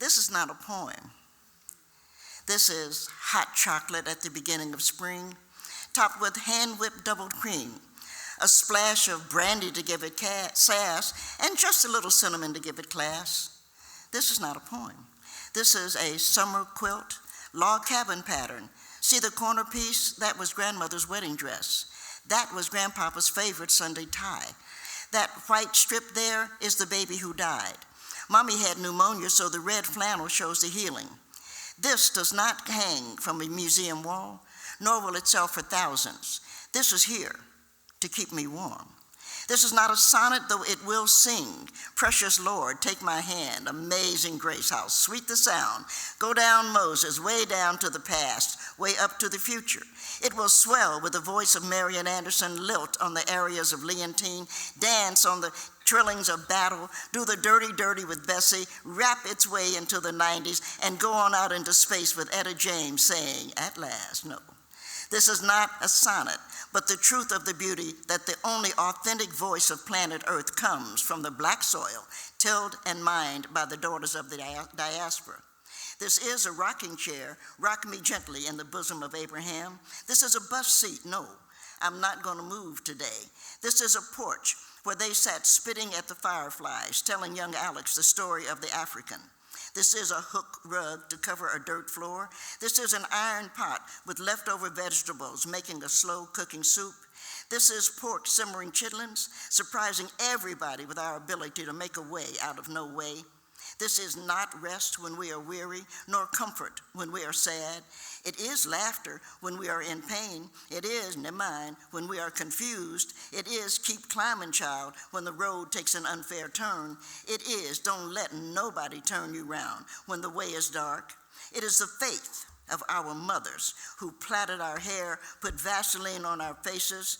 This is not a poem. This is hot chocolate at the beginning of spring, topped with hand-whipped doubled cream, a splash of brandy to give it sass, and just a little cinnamon to give it class. This is not a poem. This is a summer quilt, log cabin pattern. See the corner piece? That was grandmother's wedding dress. That was grandpapa's favorite Sunday tie. That white strip there is the baby who died. Mommy had pneumonia, so the red flannel shows the healing. This does not hang from a museum wall, nor will it sell for thousands. This is here to keep me warm. This is not a sonnet, though it will sing. Precious Lord, take my hand, amazing grace, how sweet the sound. Go down, Moses, way down to the past, way up to the future. It will swell with the voice of Marian Anderson, lilt on the arias of Leontine, dance on the trillings of battle, do the dirty with Bessie, wrap its way into the 90s, and go on out into space with Etta James saying, at last, no. This is not a sonnet, but the truth of the beauty that the only authentic voice of planet Earth comes from the black soil, tilled and mined by the daughters of the diaspora. This is a rocking chair, rock me gently in the bosom of Abraham. This is a bus seat, no, I'm not going to move today. This is a porch where they sat spitting at the fireflies, telling young Alex the story of the African. This is a hook rug to cover a dirt floor. This is an iron pot with leftover vegetables making a slow cooking soup. This is pork simmering chitlins, surprising everybody with our ability to make a way out of no way. This is not rest when we are weary, nor comfort when we are sad. It is laughter when we are in pain. It is, never mind, when we are confused. It is keep climbing, child, when the road takes an unfair turn. It is don't let nobody turn you round when the way is dark. It is the faith of our mothers who plaited our hair, put Vaseline on our faces,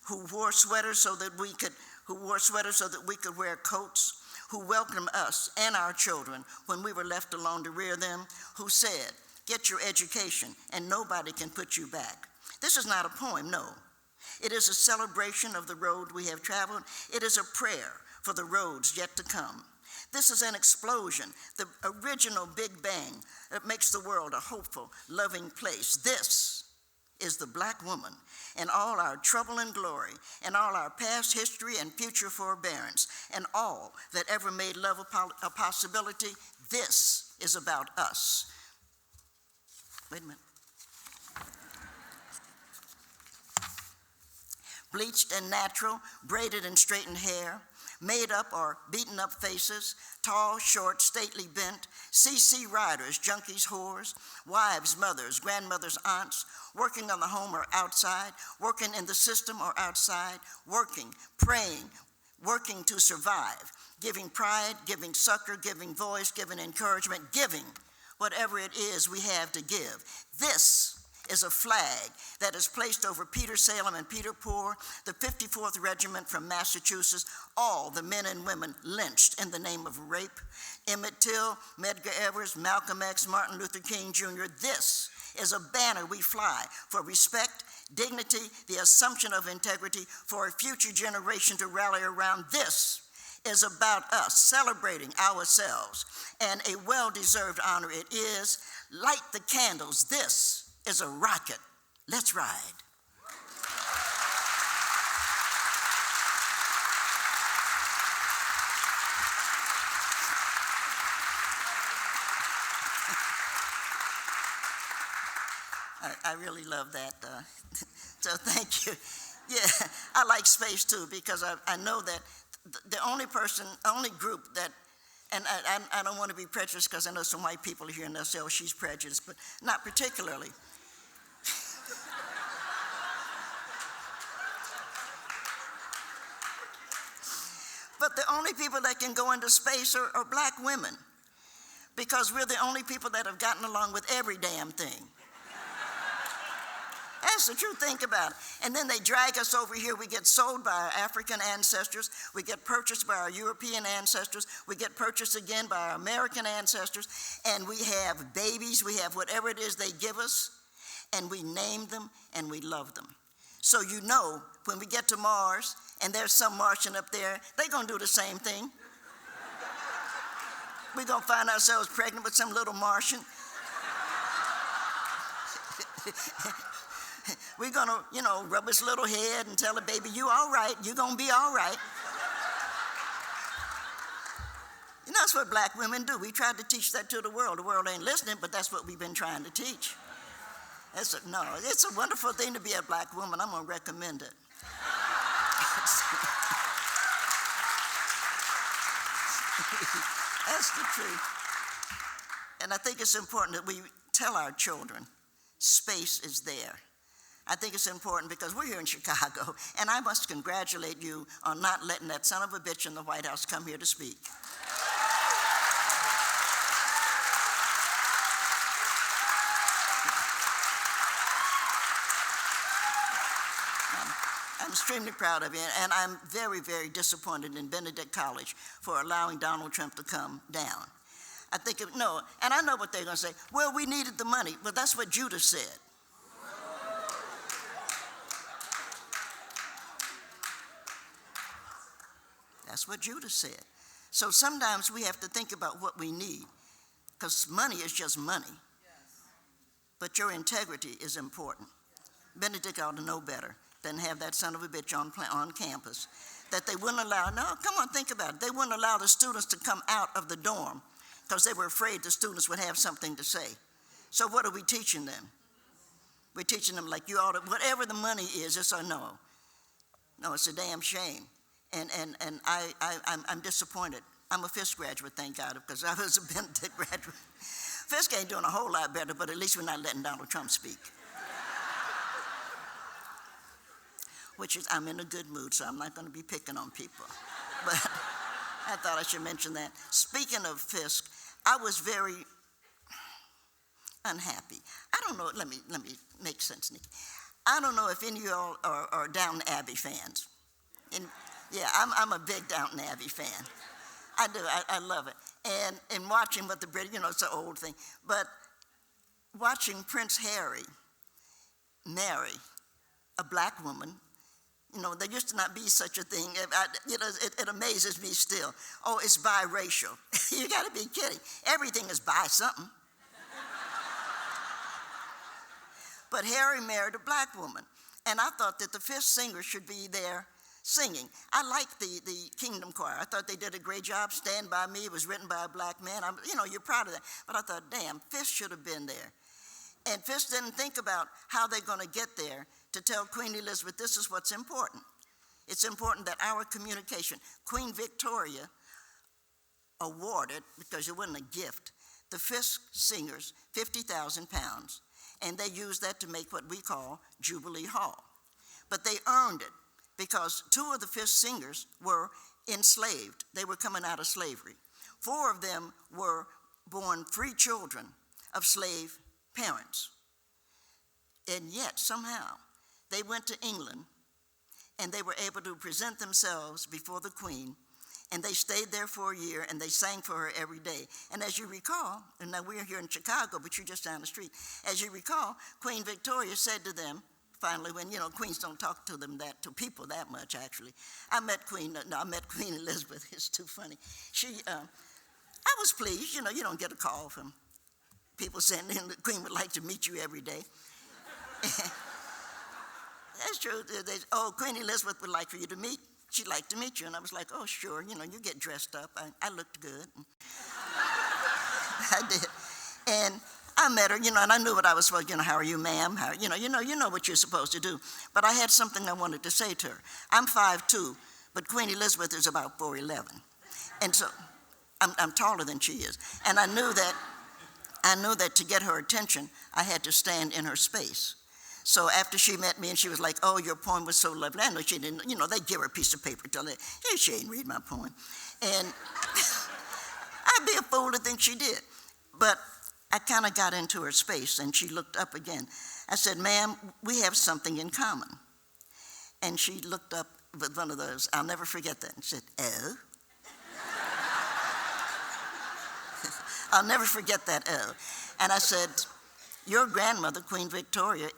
who wore sweaters so that we could wear coats, who welcomed us and our children when we were left alone to rear them, who said, get your education and nobody can put you back. This is not a poem, no. It is a celebration of the road we have traveled. It is a prayer for the roads yet to come. This is an explosion, the original Big Bang that makes the world a hopeful, loving place. This is the black woman and all our trouble and glory and all our past history and future forbearance and all that ever made love a possibility. This is about us. Wait a minute. Bleached and natural, braided and straightened hair, made up or beaten up faces, tall, short, stately bent, CC riders, junkies, whores, wives, mothers, grandmothers, aunts, working on the home or outside, working in the system or outside, working, praying, working to survive, giving pride, giving succor, giving voice, giving encouragement, giving whatever it is we have to give. This is a flag that is placed over Peter Salem and Peter Poor, the 54th Regiment from Massachusetts, all the men and women lynched in the name of rape. Emmett Till, Medgar Evers, Malcolm X, Martin Luther King Jr. This is a banner we fly for respect, dignity, the assumption of integrity for a future generation to rally around. This is about us celebrating ourselves, and a well-deserved honor it is. Light the candles. This is a rocket. Let's ride. I really love that. So thank you. Yeah, I like space too, because I know that the only group that, and I don't want to be prejudiced because I know some white people here and they'll say, oh, she's prejudiced, but not particularly. But the only people that can go into space are black women, because we're the only people that have gotten along with every damn thing. That's the truth. Think about it. And then they drag us over here. We get sold by our African ancestors. We get purchased by our European ancestors. We get purchased again by our American ancestors. And we have babies. We have whatever it is they give us. And we name them and we love them. So you know, when we get to Mars and there's some Martian up there, they're going to do the same thing. We're going to find ourselves pregnant with some little Martian. We're going to, rub his little head and tell the baby, you all right, you're going to be all right. That's what black women do. We tried to teach that to the world. The world ain't listening, but that's what we've been trying to teach. It's a wonderful thing to be a black woman. I'm going to recommend it. That's the truth. And I think it's important that we tell our children space is there. I think it's important because we're here in Chicago, and I must congratulate you on not letting that son of a bitch in the White House come here to speak. I'm extremely proud of you, and I'm very, very disappointed in Benedict College for allowing Donald Trump to come down. I think, and I know what they're going to say. Well, we needed the money. Well, that's what Judas said. That's what Judas said. So sometimes we have to think about what we need, because money is just money. But your integrity is important. Benedict ought to know better than have that son of a bitch on campus. That they wouldn't allow, come on, think about it. They wouldn't allow the students to come out of the dorm because they were afraid the students would have something to say. So what are we teaching them? We're teaching them like you ought to, whatever the money is, it's a no. No, it's a damn shame. And I'm disappointed. I'm a Fisk graduate, thank God, because I was a Benedict graduate. Fisk ain't doing a whole lot better, but at least we're not letting Donald Trump speak. Which is, I'm in a good mood, so I'm not going to be picking on people. But I thought I should mention that. Speaking of Fisk, I was very unhappy. I don't know, let me make sense, Nikki. I don't know if any of y'all are Downton Abbey fans. Yeah, I'm a big Downton Abbey fan. I do, I love it. And watching what the British, it's an old thing, but watching Prince Harry marry a black woman, there used to not be such a thing. It amazes me still. Oh, it's biracial. You got to be kidding. Everything is bi something. But Harry married a black woman, and I thought that the fifth singer should be there singing. I liked the Kingdom Choir. I thought they did a great job. Stand By Me. It was written by a black man. You're proud of that. But I thought, damn, Fisk should have been there. And Fisk didn't think about how they're going to get there to tell Queen Elizabeth, this is what's important. It's important that our communication, Queen Victoria awarded, because it wasn't a gift, the Fisk singers 50,000 pounds, and they used that to make what we call Jubilee Hall. But they earned it because 2 of the Fisk singers were enslaved. They were coming out of slavery. 4 of them were born free children of slave parents. And yet, somehow, they went to England and they were able to present themselves before the Queen, and they stayed there for a year and they sang for her every day. And as you recall, and now we're here in Chicago, but you're just down the street. As you recall, Queen Victoria said to them, finally, when, queens don't talk to people that much, actually. I met Queen Elizabeth. It's too funny. I was pleased. You don't get a call from people saying the Queen would like to meet you every day. That's true. Queen Elizabeth would like for you to meet. She'd like to meet you. And I was like, oh, sure, you get dressed up. I looked good. I did. And I met her, and I knew what I was supposed to, how are you, ma'am? How, you know what you're supposed to do. But I had something I wanted to say to her. I'm 5'2", but Queen Elizabeth is about 4'11". And so I'm taller than she is. And I knew that to get her attention, I had to stand in her space. So after she met me and she was like, oh, your poem was so lovely. I know she didn't, they'd give her a piece of paper, tell her, hey, she ain't read my poem. And I'd be a fool to think she did. But I kind of got into her space, and she looked up again. I said, ma'am, we have something in common. And she looked up with one of those, I'll never forget that, and said, oh? I'll never forget that, oh. And I said, your grandmother, Queen Victoria,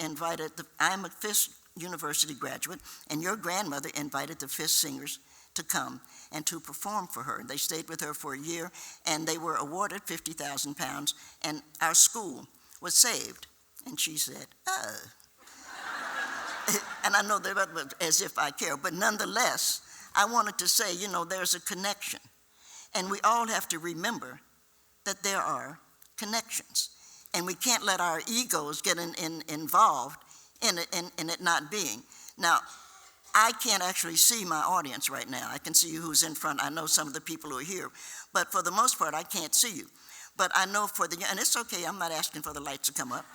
I'm a Fisk University graduate, and your grandmother invited the Fisk singers to come and to perform for her. They stayed with her for a year, and they were awarded 50,000 pounds, and our school was saved. And she said, oh. And I know that as if I care, but nonetheless, I wanted to say, there's a connection. And we all have to remember that there are connections. And we can't let our egos get involved in it not being. Now, I can't actually see my audience right now. I can see who's in front. I know some of the people who are here. But for the most part, I can't see you. But I know and it's okay, I'm not asking for the lights to come up.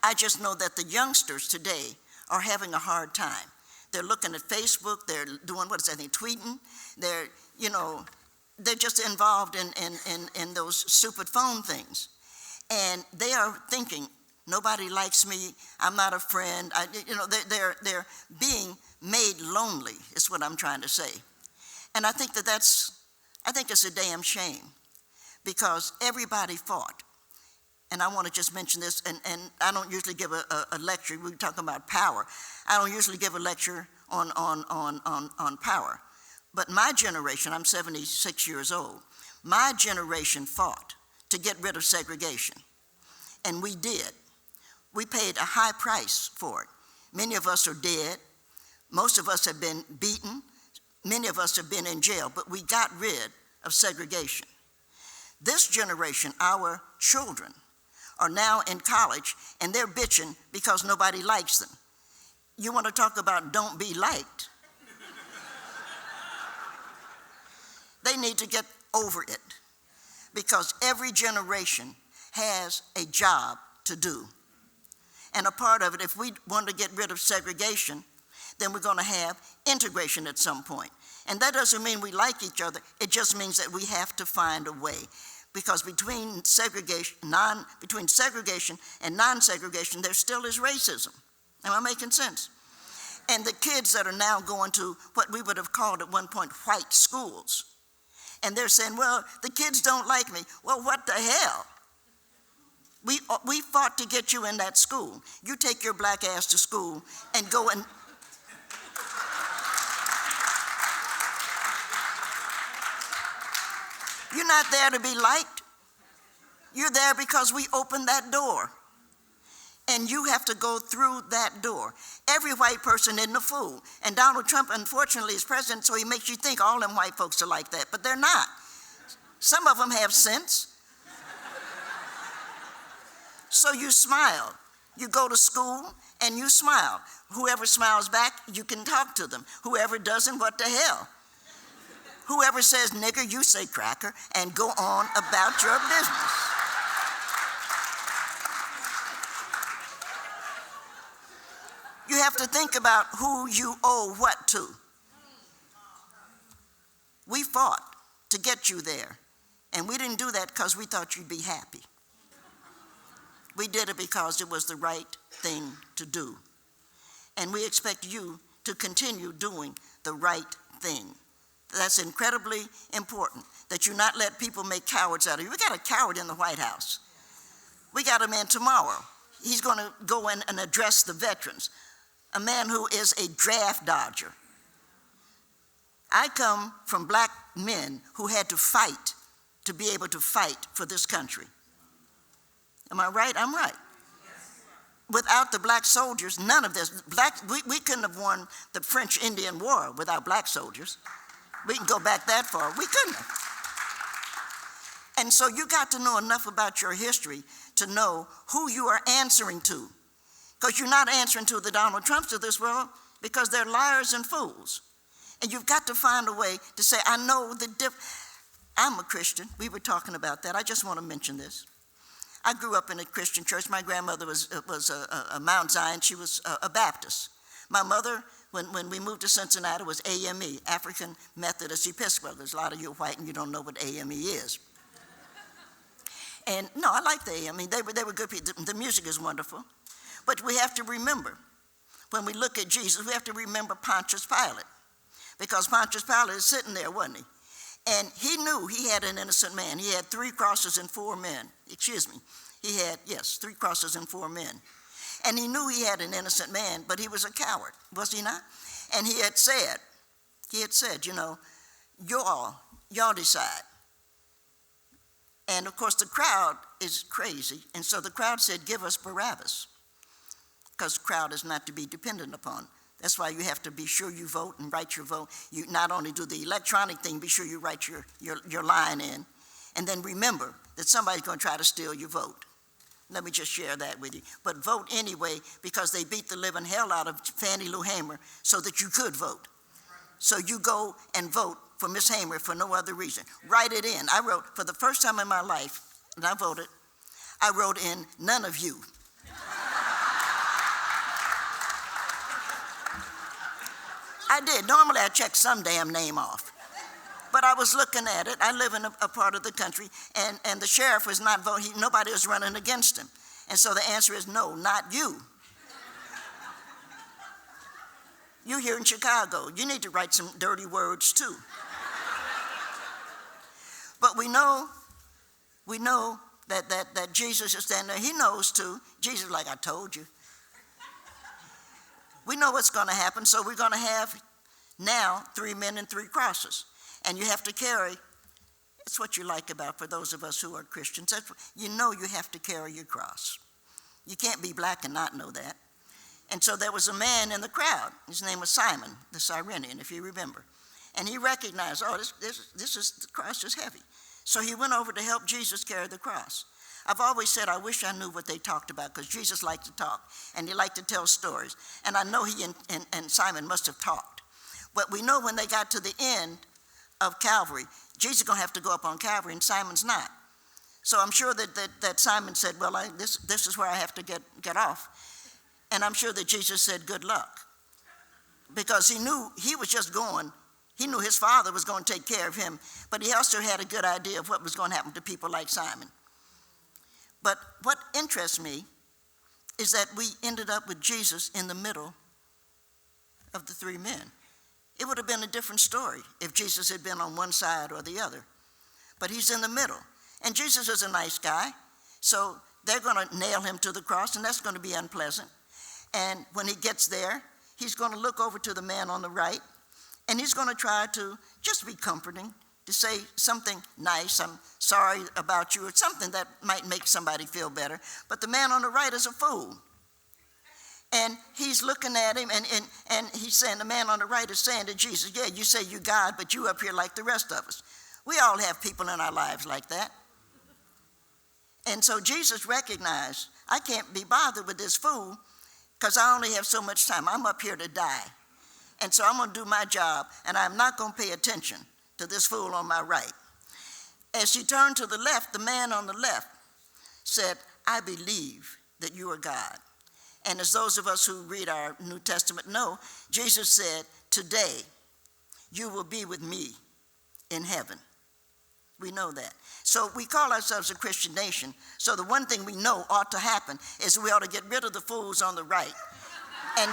I just know that the youngsters today are having a hard time. They're looking at Facebook, they're doing, tweeting. They're just involved in those stupid phone things. And they are thinking, nobody likes me, I'm not a friend. They're being made lonely, is what I'm trying to say. And I think it's a damn shame, because everybody fought. And I want to just mention this, and I don't usually give a lecture. We're talking about power. I don't usually give a lecture on power. But my generation, I'm 76 years old, my generation fought to get rid of segregation. And we did. We paid a high price for it. Many of us are dead. Most of us have been beaten. Many of us have been in jail, but we got rid of segregation. This generation, our children, are now in college, and they're bitching because nobody likes them. You want to talk about don't be liked? They need to get over it, because every generation has a job to do. And a part of it, if we want to get rid of segregation, then we're going to have integration at some point. And that doesn't mean we like each other. It just means that we have to find a way. Because between segregation and non-segregation, there still is racism. Am I making sense? And the kids that are now going to what we would have called at one point white schools, and they're saying, well, the kids don't like me. Well, what the hell? We fought to get you in that school. You take your black ass to school and go and... You're not there to be liked. You're there because we opened that door. And you have to go through that door. Every white person isn't a fool. And Donald Trump, unfortunately, is president, so he makes you think all them white folks are like that. But they're not. Some of them have sense. So you smile. You go to school and you smile. Whoever smiles back, you can talk to them. Whoever doesn't, what the hell? Whoever says nigger, you say cracker, and go on about your business. You have to think about who you owe what to. We fought to get you there, and we didn't do that because we thought you'd be happy. We did it because it was the right thing to do. And we expect you to continue doing the right thing. That's incredibly important, that you not let people make cowards out of you. We got a coward in the White House. We got a man tomorrow. He's going to go in and address the veterans, a man who is a draft dodger. I come from black men who had to fight to be able to fight for this country. Am I right? I'm right. Without the black soldiers, none of this. We couldn't have won the French-Indian War without black soldiers. We can go back that far. We couldn't have. And so you got to know enough about your history to know who you are answering to. Because you're not answering to the Donald Trumps of this world, because they're liars and fools. And you've got to find a way to say, I know the I'm a Christian. We were talking about that. I just want to mention this. I grew up in a Christian church. My grandmother was a Mount Zion. She was a Baptist. My mother, when we moved to Cincinnati, was AME, African Methodist Episcopal. There's a lot of you white and you don't know what AME is. And no, I like the, I mean, they were good people. The music is wonderful. But we have to remember, when we look at Jesus, we have to remember Pontius Pilate. Because Pontius Pilate is sitting there, wasn't he? And he knew he had an innocent man. He had 3 crosses and 4 men. Excuse me. He had, yes, 3 crosses and 4 men. And he knew he had an innocent man, but he was a coward, was he not? And he had said, you know, y'all decide. And of course the crowd is crazy. And so the crowd said, give us Barabbas. Because the crowd is not to be dependent upon. That's why you have to be sure you vote and write your vote. You not only do the electronic thing, be sure you write your line in. And then remember that somebody's going to try to steal your vote. Let me just share that with you. But vote anyway, because they beat the living hell out of Fannie Lou Hamer so that you could vote. So you go and vote for Miss Hamer for no other reason. Write it in. I wrote, for the first time in my life, and I voted, I wrote in, none of you. I did. Normally I check some damn name off. But I was looking at it. I live in a part of the country, and the sheriff was not voting. Nobody was running against him. And so the answer is no, not you. You here in Chicago, you need to write some dirty words too. But we know that Jesus is standing there. He knows too. Jesus is like, I told you. We know what's going to happen, so we're going to have now 3 men and 3 crosses. And you have to carry, it's what you like about for those of us who are Christians. You know you have to carry your cross. You can't be black and not know that. And so there was a man in the crowd. His name was Simon, the Cyrenian, if you remember. And he recognized, oh, the cross is heavy. So he went over to help Jesus carry the cross. I've always said I wish I knew what they talked about, because Jesus liked to talk, and he liked to tell stories. And I know he and Simon must have talked. But we know when they got to the end of Calvary, Jesus is going to have to go up on Calvary, and Simon's not. So I'm sure that Simon said, well, this is where I have to get off. And I'm sure that Jesus said, good luck. Because he knew he was just going. He knew his Father was going to take care of him, but he also had a good idea of what was going to happen to people like Simon. But what interests me is that we ended up with Jesus in the middle of the 3 men. It would have been a different story if Jesus had been on one side or the other. But he's in the middle. And Jesus is a nice guy, so they're going to nail him to the cross, and that's going to be unpleasant. And when he gets there, he's going to look over to the man on the right, and he's going to try to just be comforting, to say something nice, I'm sorry about you, or something that might make somebody feel better. But the man on the right is a fool. And he's looking at him, and he's saying, the man on the right is saying to Jesus, yeah, you say you God, but you up here like the rest of us. We all have people in our lives like that. And so Jesus recognized, I can't be bothered with this fool, because I only have so much time. I'm up here to die. And so I'm going to do my job, and I'm not going to pay attention to this fool on my right. As she turned to the left, the man on the left said, I believe that you are God. And as those of us who read our New Testament know, Jesus said, today you will be with me in heaven. We know that. So we call ourselves a Christian nation. So the one thing we know ought to happen is we ought to get rid of the fools on the right and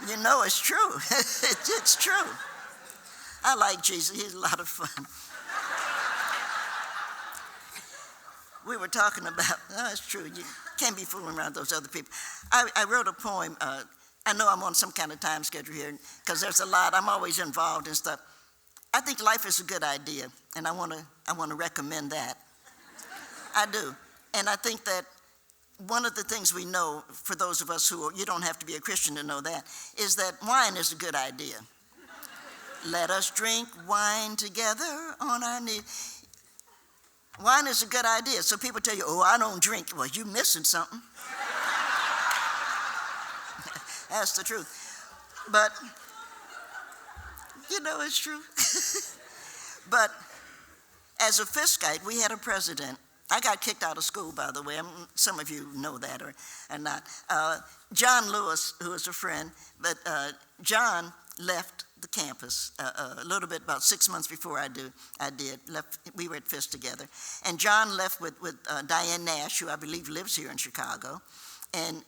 you know it's true. It's true. I like Jesus. He's a lot of fun. We were talking about, no, it's true. You can't be fooling around those other people. I wrote a poem. I know I'm on some kind of time schedule here because there's a lot. I'm always involved in stuff. I think life is a good idea, and I want to recommend that. I do. And I think that one of the things we know, for those of us who, you don't have to be a Christian to know that, is that wine is a good idea. Let us drink wine together on our knees. Wine is a good idea. So people tell you, oh, I don't drink. Well, you're missing something. That's the truth. But, you know, it's true. But as a Fiskite, we had a president I got kicked out of school, by the way. Some of you know that or not. John Lewis, who was a friend, but John left the campus a little bit, about 6 months before I did. Left. We were at Fisk together. And John left with Diane Nash, who I believe lives here in Chicago, and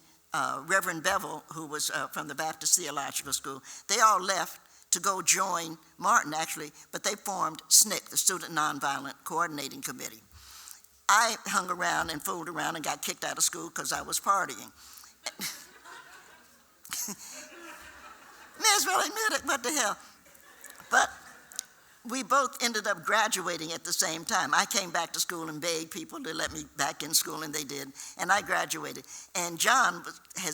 Reverend Bevel, who was from the Baptist Theological School. They all left to go join Martin, actually, but they formed SNCC, the Student Nonviolent Coordinating Committee. I hung around and fooled around and got kicked out of school because I was partying. May as well admit it, what the hell. But we both ended up graduating at the same time. I came back to school and begged people to let me back in school, and they did, and I graduated. And John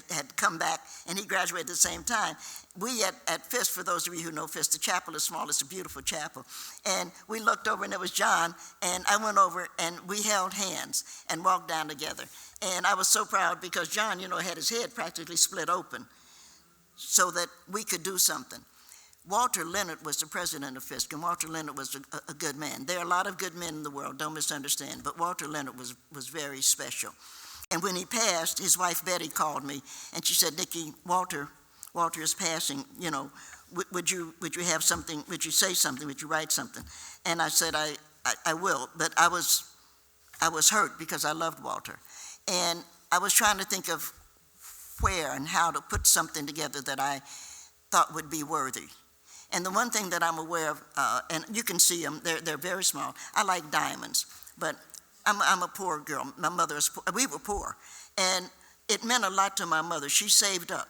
had come back, and he graduated at the same time. We at Fisk, for those of you who know Fisk, the chapel is small, it's a beautiful chapel. And we looked over, and it was John, and I went over, and we held hands and walked down together. And I was so proud because John, had his head practically split open so that we could do something. Walter Leonard was the president of Fisk, and Walter Leonard was a good man. There are a lot of good men in the world, don't misunderstand, but Walter Leonard was very special. And when he passed, his wife Betty called me, and she said, "Nikki, Walter is passing, would you have something, would you say something, would you write something?" And I said, I will, but I was hurt because I loved Walter. And I was trying to think of where and how to put something together that I thought would be worthy. And the one thing that I'm aware of, and you can see them, they're very small. I like diamonds, but I'm a poor girl. My mother is poor. We were poor. And it meant a lot to my mother. She saved up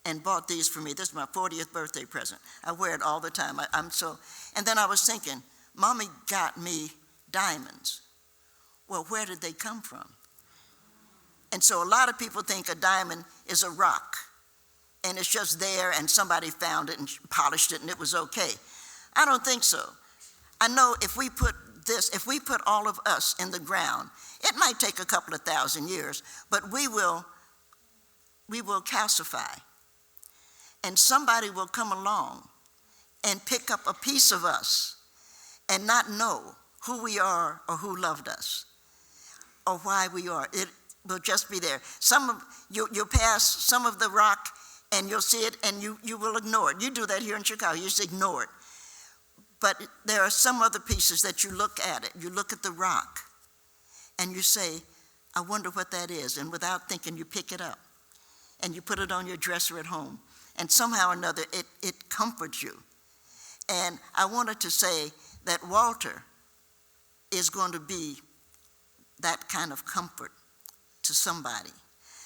and bought these for me. This is my 40th birthday present. I wear it all the time. And then I was thinking, Mommy got me diamonds. Well, where did they come from? And so a lot of people think a diamond is a rock, and it's just there, and somebody found it and polished it, and it was okay. I don't think so. I know if we put all of us in the ground, it might take a couple of thousand years, but we will calcify. And somebody will come along and pick up a piece of us and not know who we are or who loved us or why we are. It will just be there. You'll pass some of the rock and you'll see it and you will ignore it. You do that here in Chicago, you just ignore it. But there are some other pieces that you look at it, you look at the rock and you say, I wonder what that is. And without thinking, you pick it up and you put it on your dresser at home. And somehow or another, it comforts you. And I wanted to say that Walter is going to be that kind of comfort to somebody.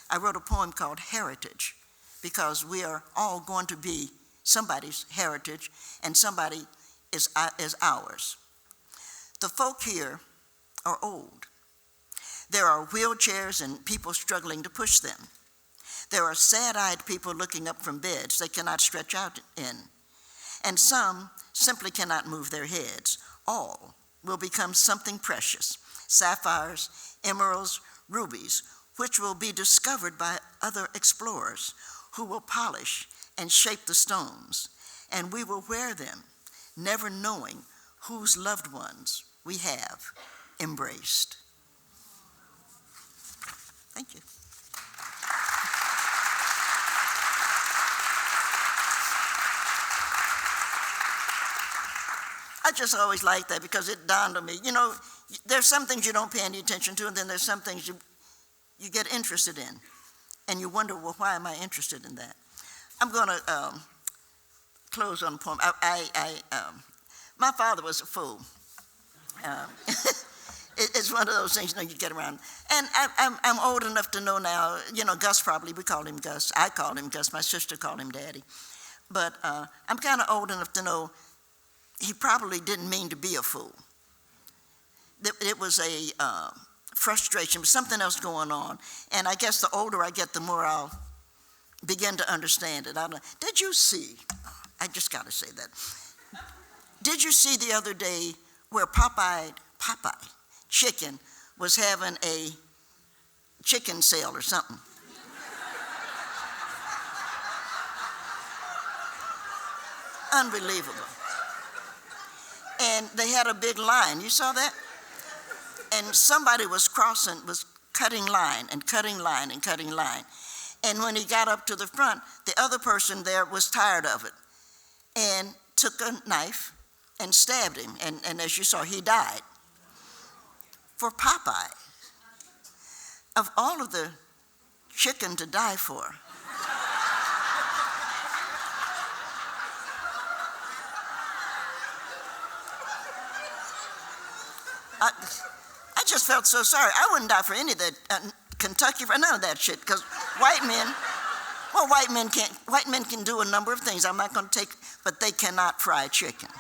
I wrote a poem called Heritage, because we are all going to be somebody's heritage, and somebody is ours. The folk here are old. There are wheelchairs and people struggling to push them. There are sad-eyed people looking up from beds they cannot stretch out in. And some simply cannot move their heads. All will become something precious, sapphires, emeralds, rubies, which will be discovered by other explorers who will polish and shape the stones, and we will wear them, never knowing whose loved ones we have embraced. Thank you. I just always liked that because it dawned on me, there's some things you don't pay any attention to, and then there's some things you get interested in, and you wonder, well, why am I interested in that? I'm going to close on a poem. My father was a fool. It's one of those things, you get around. And I'm old enough to know now, Gus probably, we called him Gus. I called him Gus. My sister called him Daddy. But I'm kind of old enough to know he probably didn't mean to be a fool. It was a frustration, something else going on. And I guess the older I get, the more I'll begin to understand it. Did you see, I just got to say that. Did you see the other day where Popeye Chicken was having a chicken sale or something? Unbelievable. And they had a big line. You saw that? and somebody was cutting line and cutting line and cutting line. And when he got up to the front, the other person there was tired of it and took a knife and stabbed him. And as you saw, he died. For Popeye, of all of the chicken to die for, I just felt so sorry. I wouldn't die for any of that Kentucky, for none of that shit, because white men can do a number of things I'm not going to take, but they cannot fry chicken.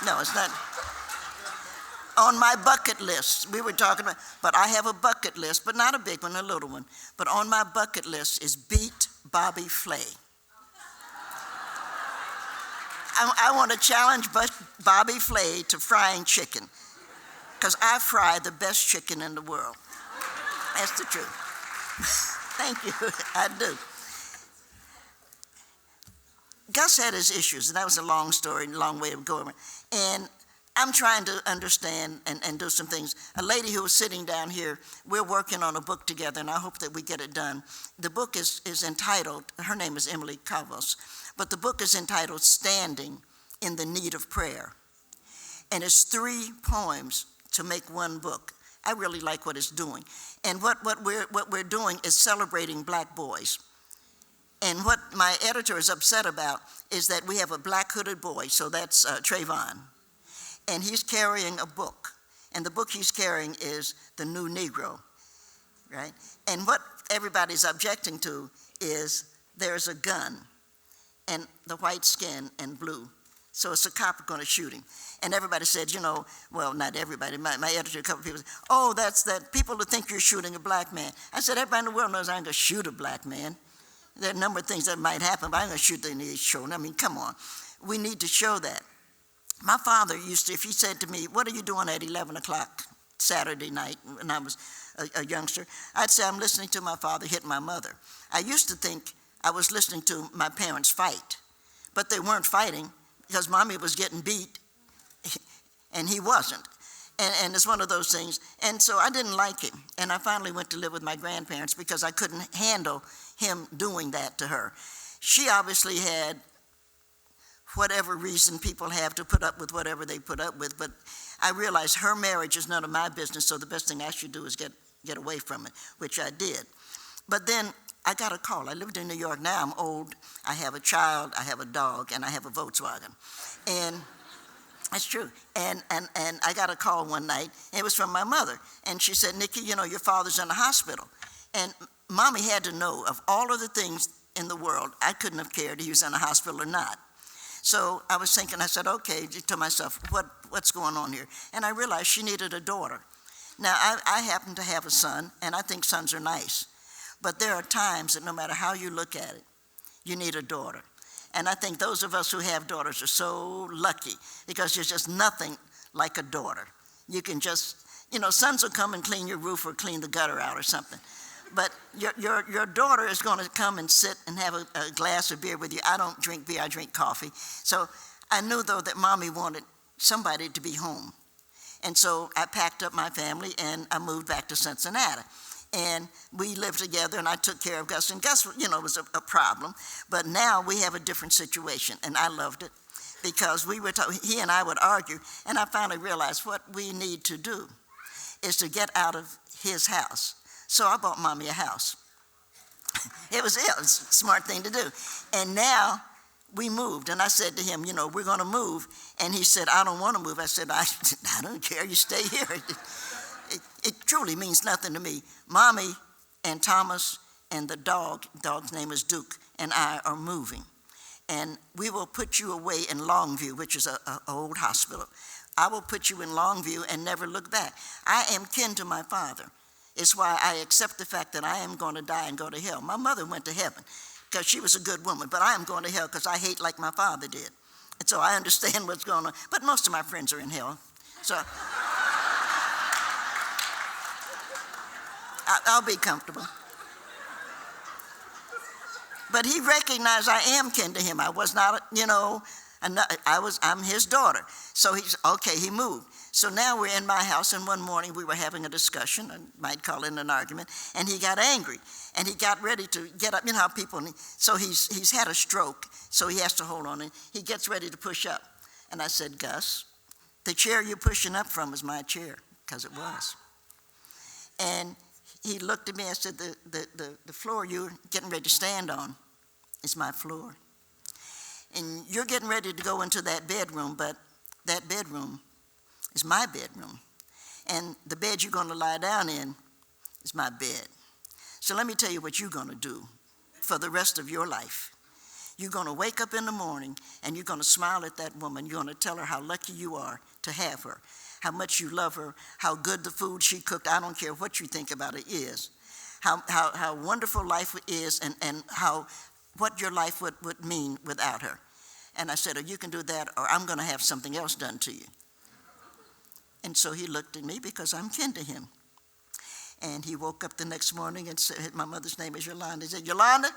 No, it's not. On my bucket list, we were talking about, but I have a bucket list, but not a big one, a little one. But on my bucket list is beat Bobby Flay. I want to challenge Bobby Flay to frying chicken, because I fry the best chicken in the world. That's the truth. Thank you, I do. Gus had his issues, and that was a long story, long way to go. And I'm trying to understand and do some things. A lady who was sitting down here, we're working on a book together, and I hope that we get it done. The book is entitled, her name is Emily Cavos, but the book is entitled Standing in the Need of Prayer. And it's 3 poems to make one book. I really like what it's doing. And what we're doing is celebrating black boys. And what my editor is upset about is that we have a black hooded boy, so that's Trayvon. And he's carrying a book. And the book he's carrying is The New Negro, right? And what everybody's objecting to is there's a gun and the white skin and blue. So it's a cop going to shoot him. And everybody said, well, not everybody, my editor, a couple of people said, oh, that's that people who think you're shooting a black man. I said, everybody in the world knows I ain't going to shoot a black man. There are a number of things that might happen, but I ain't going to shoot any of these children. I mean, come on. We need to show that. My father used to, if he said to me, what are you doing at 11 o'clock Saturday night when I was a youngster, I'd say, I'm listening to my father hit my mother. I used to think I was listening to my parents fight, but they weren't fighting because mommy was getting beat and he wasn't. And it's one of those things. And so I didn't like him. And I finally went to live with my grandparents because I couldn't handle him doing that to her. She obviously had whatever reason people have to put up with whatever they put up with, but I realized her marriage is none of my business, so the best thing I should do is get away from it, which I did. But then I got a call. I lived in New York. Now I'm old. I have a child, I have a dog, and I have a Volkswagen. And that's true. And I got a call one night. It was from my mother. And she said, Nikki, your father's in the hospital. And mommy had to know of all of the things in the world, I couldn't have cared if he was in the hospital or not. So I was thinking, I said, okay, to myself, what's going on here? And I realized she needed a daughter. Now, I happen to have a son, and I think sons are nice. But there are times that no matter how you look at it, you need a daughter. And I think those of us who have daughters are so lucky because there's just nothing like a daughter. You can just, sons will come and clean your roof or clean the gutter out or something. But your daughter is going to come and sit and have a glass of beer with you. I don't drink beer, I drink coffee. So I knew, though, that mommy wanted somebody to be home. And so I packed up my family and I moved back to Cincinnati. And we lived together, and I took care of Gus. And Gus, was a problem. But now we have a different situation, and I loved it because he and I would argue, and I finally realized what we need to do is to get out of his house. So I bought mommy a house. It was a smart thing to do. And now we moved, and I said to him, we're going to move. And he said, I don't want to move. I said, I don't care. You stay here. It truly means nothing to me. Mommy and Thomas and the dog's name is Duke, and I are moving. And we will put you away in Longview, which is an old hospital. I will put you in Longview and never look back. I am kin to my father. It's why I accept the fact that I am going to die and go to hell. My mother went to heaven because she was a good woman, but I am going to hell because I hate like my father did. And so I understand what's going on. But most of my friends are in hell. So I'll be comfortable. But he recognized I am kin to him. I was not, And I'm his daughter. So he moved. So now we're in my house, and one morning we were having a discussion, I might call it an argument, and he got angry, and he got ready to get up. You know how people, so he's had a stroke, so he has to hold on, and he gets ready to push up. And I said, Gus, the chair you're pushing up from is my chair, because it was. And he looked at me and said, the floor you're getting ready to stand on is my floor. And you're getting ready to go into that bedroom, but that bedroom is my bedroom. And the bed you're going to lie down in is my bed. So let me tell you what you're going to do for the rest of your life. You're going to wake up in the morning and you're going to smile at that woman. You're going to tell her how lucky you are to have her, how much you love her, how good the food she cooked, I don't care what you think about it, is, how wonderful life is, and what your life would mean without her. And I said, you can do that, or I'm going to have something else done to you. And so he looked at me because I'm kin to him. And he woke up the next morning and said, my mother's name is Yolanda. He said, Yolanda,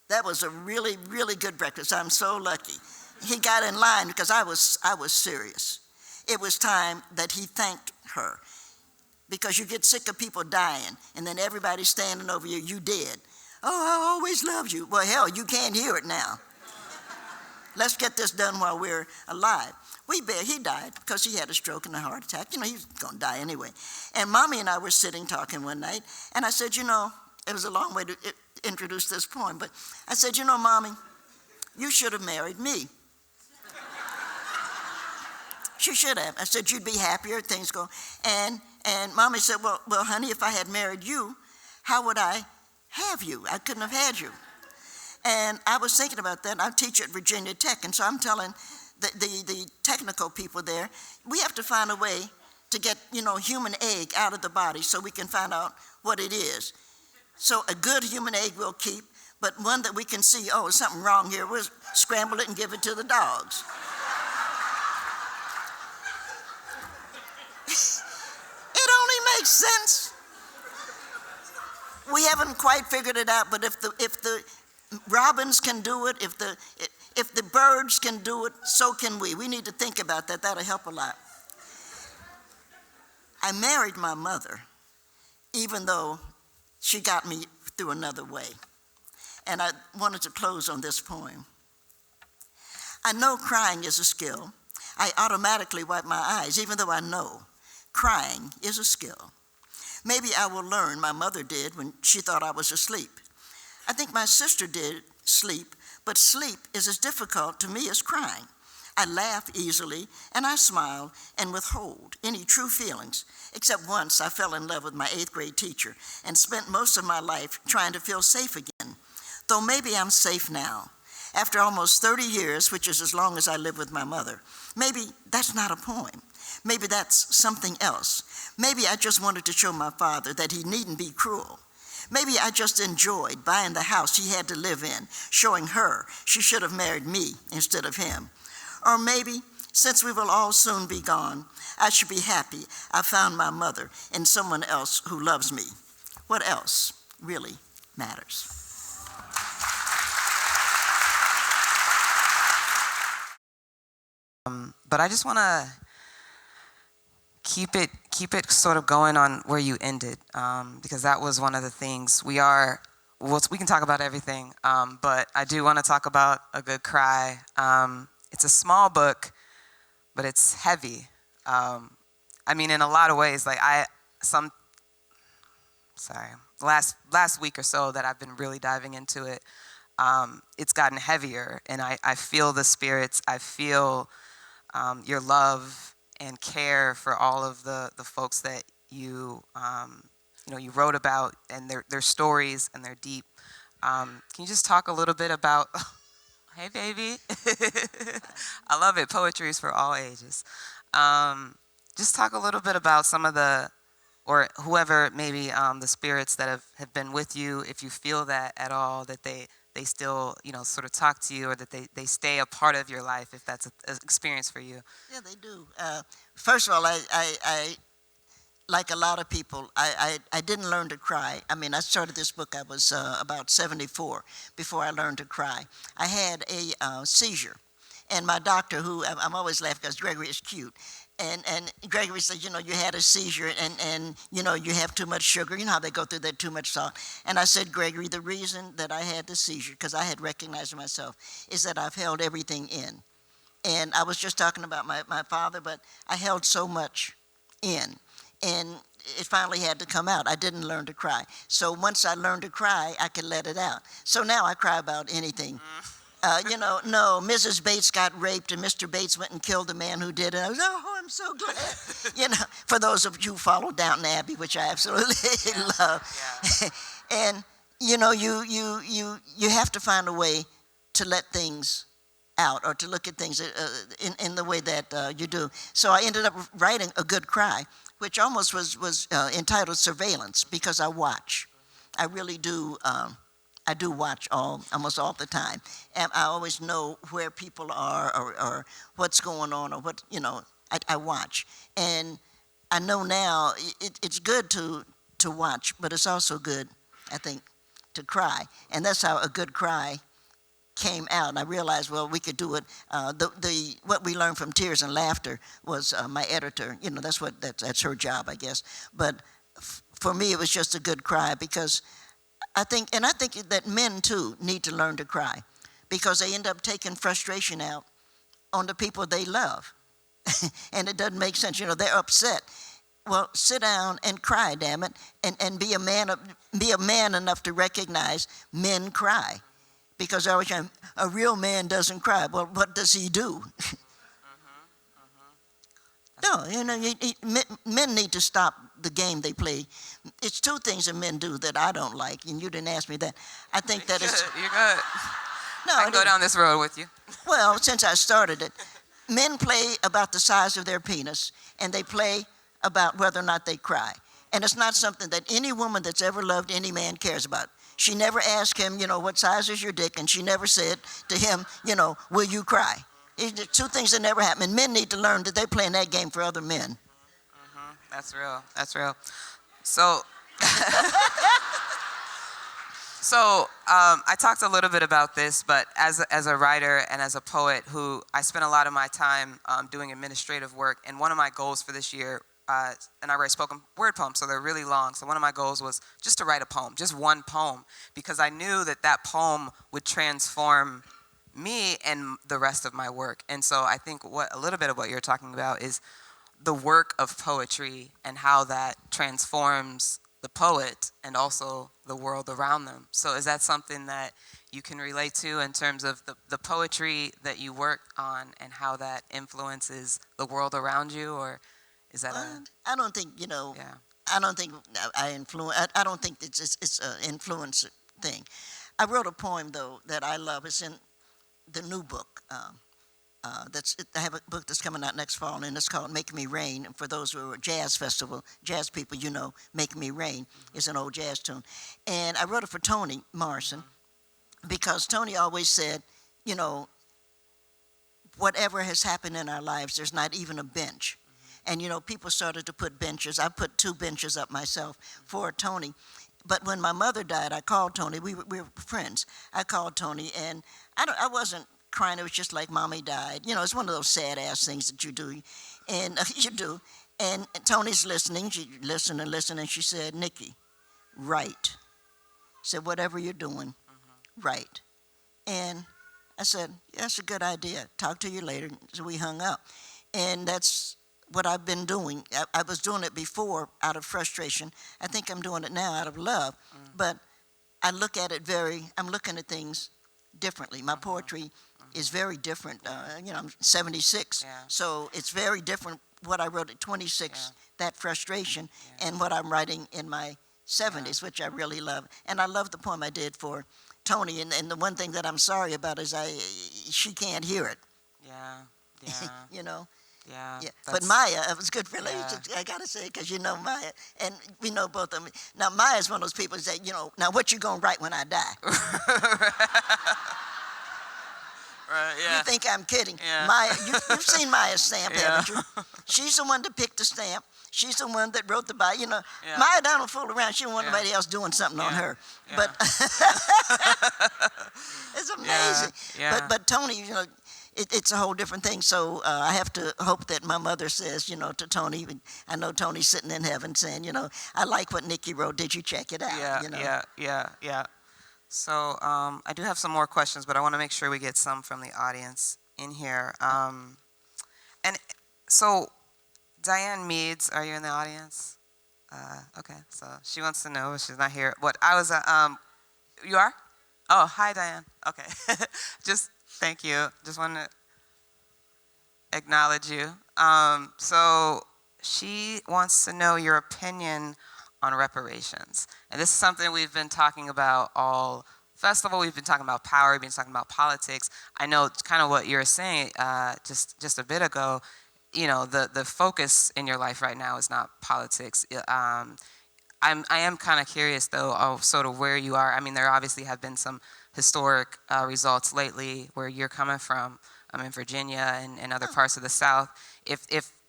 that was a really, really good breakfast. I'm so lucky. He got in line because I was serious. It was time that he thanked her, because you get sick of people dying, and then everybody's standing over you, you dead. Oh, I always loved you. Well, hell, you can't hear it now. Let's get this done while we're alive. He died because he had a stroke and a heart attack. You know, he was going to die anyway. And Mommy and I were sitting talking one night, and I said, it was a long way to introduce this poem, but I said, Mommy, you should have married me. She should have. I said, you'd be happier, things go. And Mommy said, well, honey, if I had married you, how would I have you? I couldn't have had you. And I was thinking about that. I teach at Virginia Tech, and so I'm telling the technical people there, we have to find a way to get, human egg out of the body so we can find out what it is. So a good human egg we'll keep, but one that we can see, there's something wrong here, we'll scramble it and give it to the dogs. It only makes sense. We haven't quite figured it out, but if the robins can do it, if the birds can do it, so can we. We need to think about that. That'll help a lot. I married my mother, even though she got me through another way. And I wanted to close on this poem. I know crying is a skill. I automatically wipe my eyes, even though I know crying is a skill. Maybe I will learn. My mother did when she thought I was asleep. I think my sister did sleep, but sleep is as difficult to me as crying. I laugh easily, and I smile and withhold any true feelings, except once I fell in love with my 8th grade teacher and spent most of my life trying to feel safe again, though maybe I'm safe now. After almost 30 years, which is as long as I lived with my mother, maybe that's not a poem. Maybe that's something else. Maybe I just wanted to show my father that he needn't be cruel. Maybe I just enjoyed buying the house he had to live in, showing her she should have married me instead of him. Or maybe, since we will all soon be gone, I should be happy I found my mother in someone else who loves me. What else really matters? But I just want to keep it sort of going on where you ended, because that was one of the things we can talk about everything, but I do want to talk about a good cry. It's a small book, but it's heavy. In a lot of ways, last week or so that I've been really diving into it, it's gotten heavier, and I feel the spirits. I feel your love and care for all of the folks that you wrote about, and their stories, and they're deep. Can you just talk a little bit about, hey baby, I love it, poetry is for all ages. Just talk a little bit about some of or whoever maybe the spirits that have been with you, if you feel that at all, that they still, sort of talk to you, or that they stay a part of your life, if that's an experience for you. Yeah, they do. First of all, I like a lot of people, I didn't learn to cry. I started this book, I was about 74 before I learned to cry. I had a seizure, And my doctor, who I'm always laughing because Gregory is cute, and Gregory said, you had a seizure and you have too much sugar. You know how they go through that too much salt. And I said, Gregory, the reason that I had the seizure, because I had recognized myself, is that I've held everything in. And I was just talking about my father, but I held so much in. And it finally had to come out. I didn't learn to cry. So once I learned to cry, I could let it out. So now I cry about anything. No, Mrs. Bates got raped and Mr. Bates went and killed the man who did it. I was, oh, I'm so glad. For those of you who follow Downton Abbey, which I absolutely love. Yeah. And, you have to find a way to let things out or to look at things in the way that you do. So I ended up writing A Good Cry, which almost was entitled Surveillance, because I watch. I really do. I do watch almost all the time, and I always know where people are or what's going on or what I watch, and I know now it's good to watch, but it's also good, I think, to cry, and that's how A Good Cry came out. And I realized, well, we could do it. What we learned from Tears and Laughter was my editor. That's her job, I guess. But for me, it was just a good cry because I think that men too need to learn to cry because they end up taking frustration out on the people they love, and it doesn't make sense. They're upset. Well, sit down and cry, damn it, and be a man enough to recognize men cry. Because I always a real man doesn't cry. Well, what does he do? No, men need to stop the game they play. It's two things that men do that I don't like, and you didn't ask me that. I think that it's... You're good. No, I can go down this road with you. Well, since I started it, men play about the size of their penis, and they play about whether or not they cry. And it's not something that any woman that's ever loved any man cares about. She never asked him, what size is your dick, and she never said to him, will you cry? It's two things that never happen. And men need to learn that they're playing that game for other men. Mm-hmm. That's real. That's real. So, I talked a little bit about this, but as a writer and as a poet who I spent a lot of my time doing administrative work, and one of my goals for this year, and I write spoken word poems, so they're really long. So one of my goals was just to write a poem, just one poem, because I knew that poem would transform me and the rest of my work. And so I think a little bit of what you're talking about is the work of poetry and how that transforms the poet and also the world around them. So is that something that you can relate to in terms of the poetry that you work on and how that influences the world around you, or is that I don't think, Yeah. I don't think I influence. I don't think it's an influence thing. I wrote a poem, though, that I love. It's in the new book. I have a book that's coming out next fall, and it's called Make Me Rain. And for those who are at jazz festival, jazz people, Make Me Rain is an old jazz tune. And I wrote it for Toni Morrison because Toni always said, whatever has happened in our lives, there's not even a bench. And, people started to put benches. I put 2 benches up myself for Toni. But when my mother died, I called Toni. We were friends. I called Toni, and I wasn't crying. It was just like Mommy died. It's one of those sad-ass things that you do. And you do. And Toni's listening. She listened, and she said, Nikki, write. She said, whatever you're doing, write. And I said, yeah, that's a good idea. Talk to you later. So we hung up. And that's what I've been doing. I was doing it before out of frustration. I think I'm doing it now out of love. But I look at it I'm looking at things differently. My poetry is very different. I'm 76, so it's very different what I wrote at 26, that frustration, and what I'm writing in my 70s, which I really love. And I love the poem I did for Toni, and the one thing that I'm sorry about is she can't hear it. Yeah. Yeah. But Maya, it was good relationship, I gotta say, because Maya, and we know both of them. Now Maya's one of those people that say, now what you gonna write when I die? Right, yeah. You think I'm kidding? Yeah. Maya, you've seen Maya's stamp, haven't you? She's the one that picked the stamp. She's the one that wrote the bio. Maya don't fool around. She don't want anybody else doing something on her. But it's amazing. Yeah. But Toni, it's a whole different thing. So I have to hope that my mother says, to Tony, I know Tony's sitting in heaven saying, I like what Nikki wrote. Did you check it out? Yeah. So I do have some more questions, but I want to make sure we get some from the audience in here. And so Diane Meads, are you in the audience? Okay, so she wants to know, but she's not here. What I was, you are? Oh, hi, Diane. Okay, thank you. Just want to acknowledge you. So she wants to know your opinion on reparations. And this is something we've been talking about all festival. We've been talking about power. We've been talking about politics. I know it's kind of what you were saying just a bit ago. The focus in your life right now is not politics. I am kind of curious, though, of sort of where you are. I mean, there obviously have been some historic results lately where you're coming from. I'm in Virginia and other parts of the South.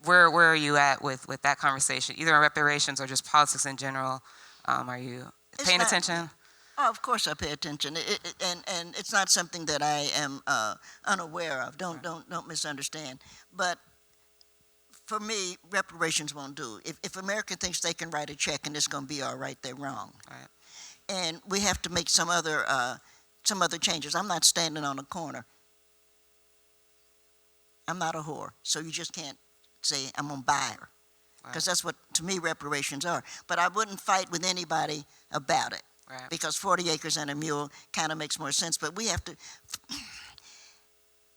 Where are you at with that conversation, either on reparations or just politics in general? Are you paying attention? Oh, of course I pay attention, and it's not something that I am unaware of. Don't misunderstand. But for me, reparations won't do. If America thinks they can write a check and it's going to be all right, they're wrong. Right. And we have to make some other changes. I'm not standing on a corner. I'm not a whore, so you just can't say I'm going to buy her, because that's what, to me, reparations are. But I wouldn't fight with anybody about it, because 40 acres and a mule kind of makes more sense. But we have to,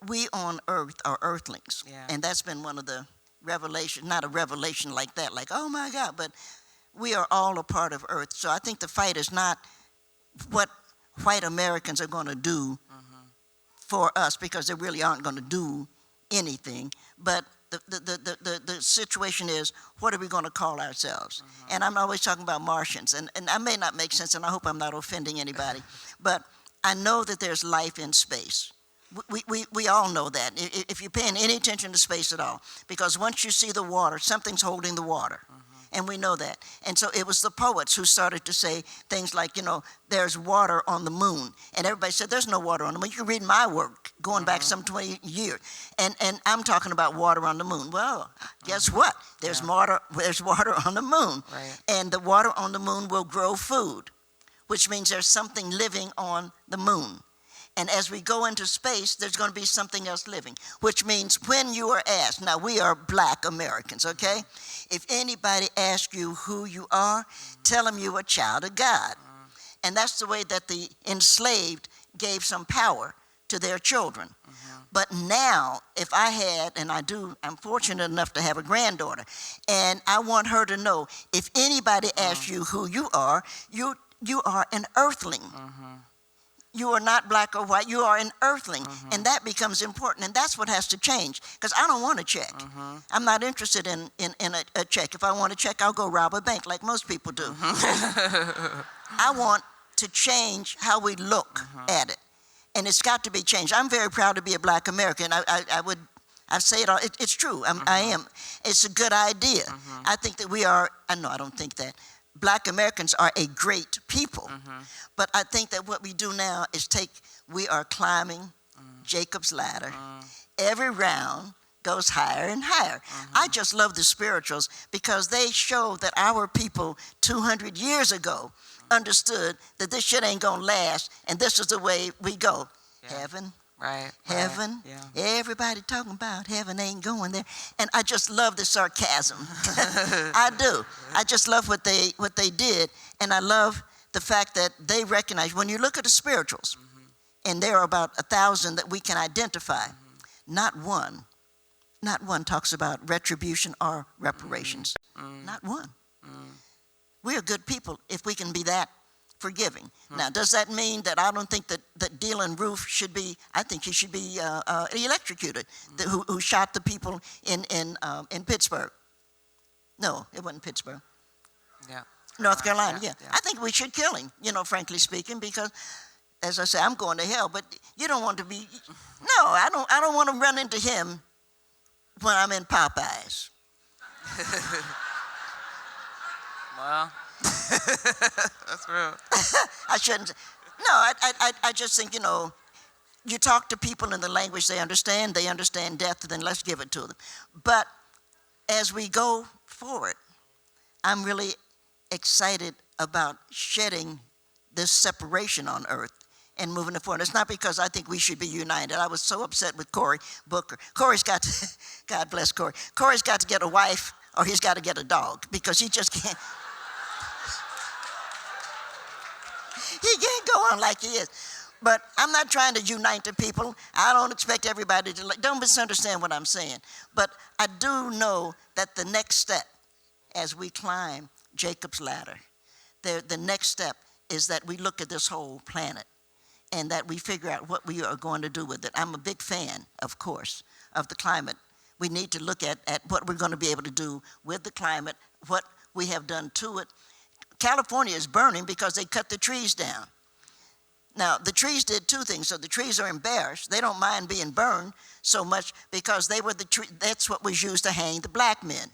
we on earth are earthlings, and that's been one of the revelations, not a revelation like that, like, oh my God, but we are all a part of earth. So I think the fight is not what white Americans are going to do for us, because they really aren't going to do anything, but the situation is, what are we going to call ourselves? And I'm always talking about Martians, and I may not make sense, and I hope I'm not offending anybody, but I know that there's life in space. We all know that, if you're paying any attention to space at all, because once you see the water, something's holding the water. And we know that. And so it was the poets who started to say things like, there's water on the moon. And everybody said, there's no water on the moon. You can read my work going back some 20 years. And I'm talking about water on the moon. Well, guess what? There's water on the moon. Right. And the water on the moon will grow food, which means there's something living on the moon. And as we go into space, there's going to be something else living, which means when you are asked, now we are Black Americans, okay? If anybody asks you who you are, tell them you're a child of God. And that's the way that the enslaved gave some power to their children. But now, if I had, and I'm fortunate enough to have a granddaughter, and I want her to know, if anybody asks you who you are an earthling. You are not black or white, you are an earthling. And that becomes important, and that's what has to change, because I don't want a check. I'm not interested in a check. If I want a check, I'll go rob a bank like most people do. I want to change how we look at it, and it's got to be changed. I'm very proud to be a Black American. I say it all, it's true, I am. It's a good idea. I think that I don't think that. Black Americans are a great people, but I think that what we do now is we are climbing Jacob's ladder. Every round goes higher and higher. I just love the spirituals, because they show that our people 200 years ago understood that this shit ain't gonna last, and this is the way we go. Heaven. Heaven. Everybody talking about heaven ain't going there. And I just love the sarcasm. I do. I just love what they did. And I love the fact that they recognize, when you look at the spirituals, and there are about 1,000 that we can identify, not one talks about retribution or reparations. Not one. We are good people if we can be that forgiving. Now, does that mean that I don't think that Dylan Roof should be? I think he should be electrocuted. Who shot the people in Pittsburgh? No, it wasn't Pittsburgh. North Carolina. I think we should kill him. Frankly speaking, because, as I say, I'm going to hell. But you don't want to be. No, I don't want to run into him when I'm in Popeyes. Well. That's real. I shouldn't. No, I just think, you talk to people in the language they understand death, then let's give it to them. But as we go forward, I'm really excited about shedding this separation on earth and moving it forward. It's not because I think we should be united. I was so upset with Cory Booker. Cory's got to, God bless Cory. Cory's got to get a wife or he's got to get a dog because he just can't. He can't go on like he is. But I'm not trying to unite the people. I don't expect everybody to, don't misunderstand what I'm saying. But I do know that the next step as we climb Jacob's ladder, the next step is that we look at this whole planet and that we figure out what we are going to do with it. I'm a big fan, of course, of the climate. We need to look at what we're going to be able to do with the climate, what we have done to it. California is burning because they cut the trees down. Now, the trees did two things. So the trees are embarrassed. They don't mind being burned so much because they were that's what was used to hang the black men,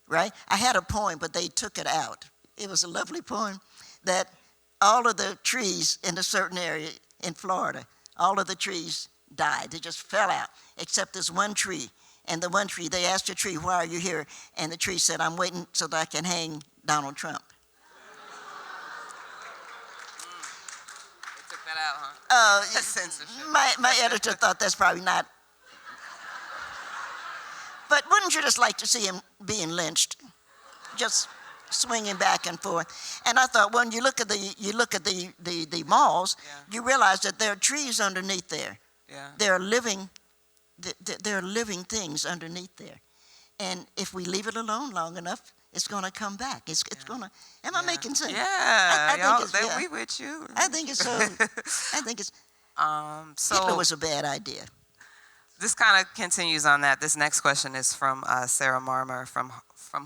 right? I had a poem, but they took it out. It was a lovely poem that all of the trees in a certain area in Florida, all of the trees died. They just fell out, except this one tree. And the one tree, they asked the tree, why are you here? And the tree said, I'm waiting so that I can hang Donald Trump. They took that out, huh? Censorship. My editor thought that's probably not. But wouldn't you just like to see him being lynched? Just swinging back and forth. And I thought, when you look at the malls, Yeah. you realize that there are trees underneath there. Yeah. There are living things underneath there. And if we leave it alone long enough, it's going to come back. It's going to. Am I making sense? Yeah. I think it's, we with you. I think it's so. I think it's. So Hitler was a bad idea. this kind of continues on that. This next question is from Sarah Marmer from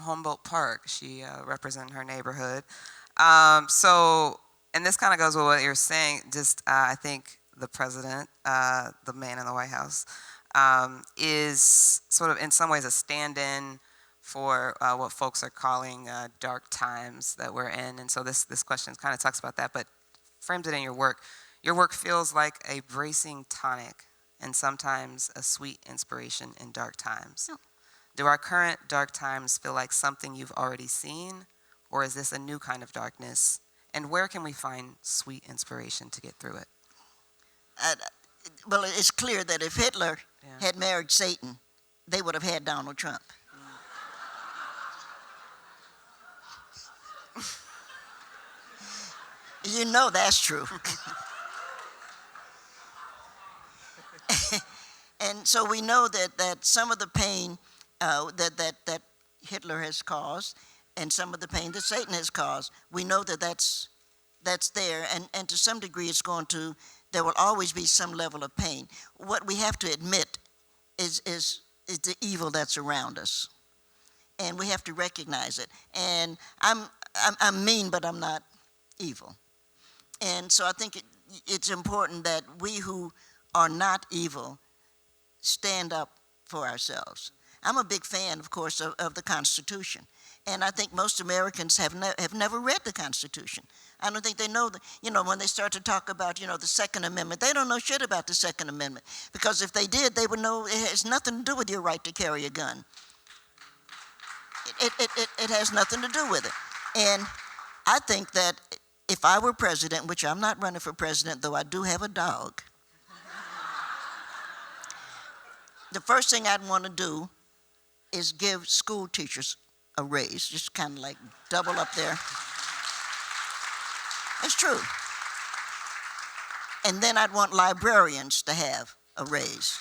Humboldt Park. She represents her neighborhood. And this kind of goes with what you're saying. Just I think the president, the man in the White House, is sort of in some ways a stand-in for what folks are calling dark times that we're in. And so this question kind of talks about that, but frames it in your work. Your work feels like a bracing tonic and sometimes a sweet inspiration in dark times. Oh. Do our current dark times feel like something you've already seen, or is this a new kind of darkness? And where can we find sweet inspiration to get through it? Well, it's clear that if Hitler had married Satan, they would have had Donald Trump. You know that's true. And so we know that some of the pain that Hitler has caused and some of the pain that Satan has caused, we know that's there. And to some degree there will always be some level of pain. What we have to admit is the evil that's around us. And we have to recognize it. And I'm mean, but I'm not evil. And so I think it's important that we who are not evil stand up for ourselves. I'm a big fan, of course, of the Constitution. And I think most Americans have never read the Constitution. I don't think they know when they start to talk about, the Second Amendment, they don't know shit about the Second Amendment. Because if they did, they would know it has nothing to do with your right to carry a gun. It has nothing to do with it. And I think that if I were president, which I'm not running for president, though I do have a dog, the first thing I'd want to do is give school teachers a raise, just kind of like double up there. It's true. And then I'd want librarians to have a raise.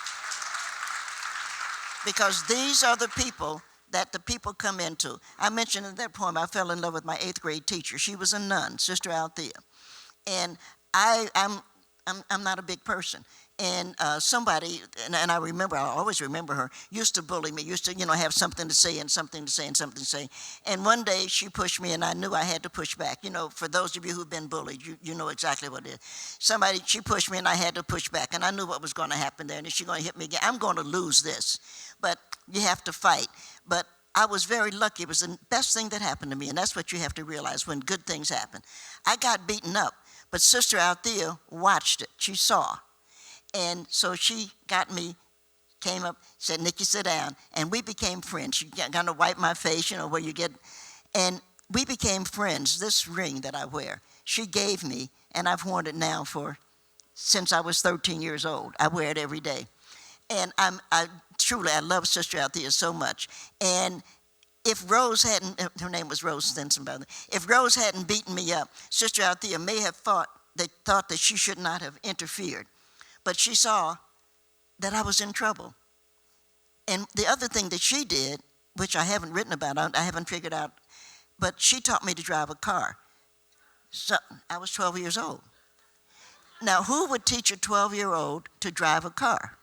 Because these are the people that the people come into. I mentioned in that poem, I fell in love with my 8th grade teacher. She was a nun, Sister Althea. And I'm not a big person. And somebody, and I always remember her, used to bully me, used to, have something to say and something to say and something to say. And one day she pushed me and I knew I had to push back. For those of you who've been bullied, you know exactly what it is. She pushed me and I had to push back. And I knew what was going to happen there. And if she's going to hit me again, I'm going to lose this. But you have to fight. But I was very lucky. It was the best thing that happened to me. And that's what you have to realize when good things happen. I got beaten up. But Sister Althea watched it. She saw. And so she got me, came up, said, Nikki, sit down. And we became friends. She kind of wiped my face, you know, where you get, and we became friends. This ring that I wear, she gave me, and I've worn it now since I was 13 years old. I wear it every day. And I truly love Sister Althea so much. And if Rose hadn't, her name was Rose Stinson, by the way, if Rose hadn't beaten me up, Sister Althea may have thought that she should not have interfered. But she saw that I was in trouble. And the other thing that she did, which I haven't written about, I haven't figured out, but she taught me to drive a car. So I was 12 years old. Now, who would teach a 12-year-old to drive a car?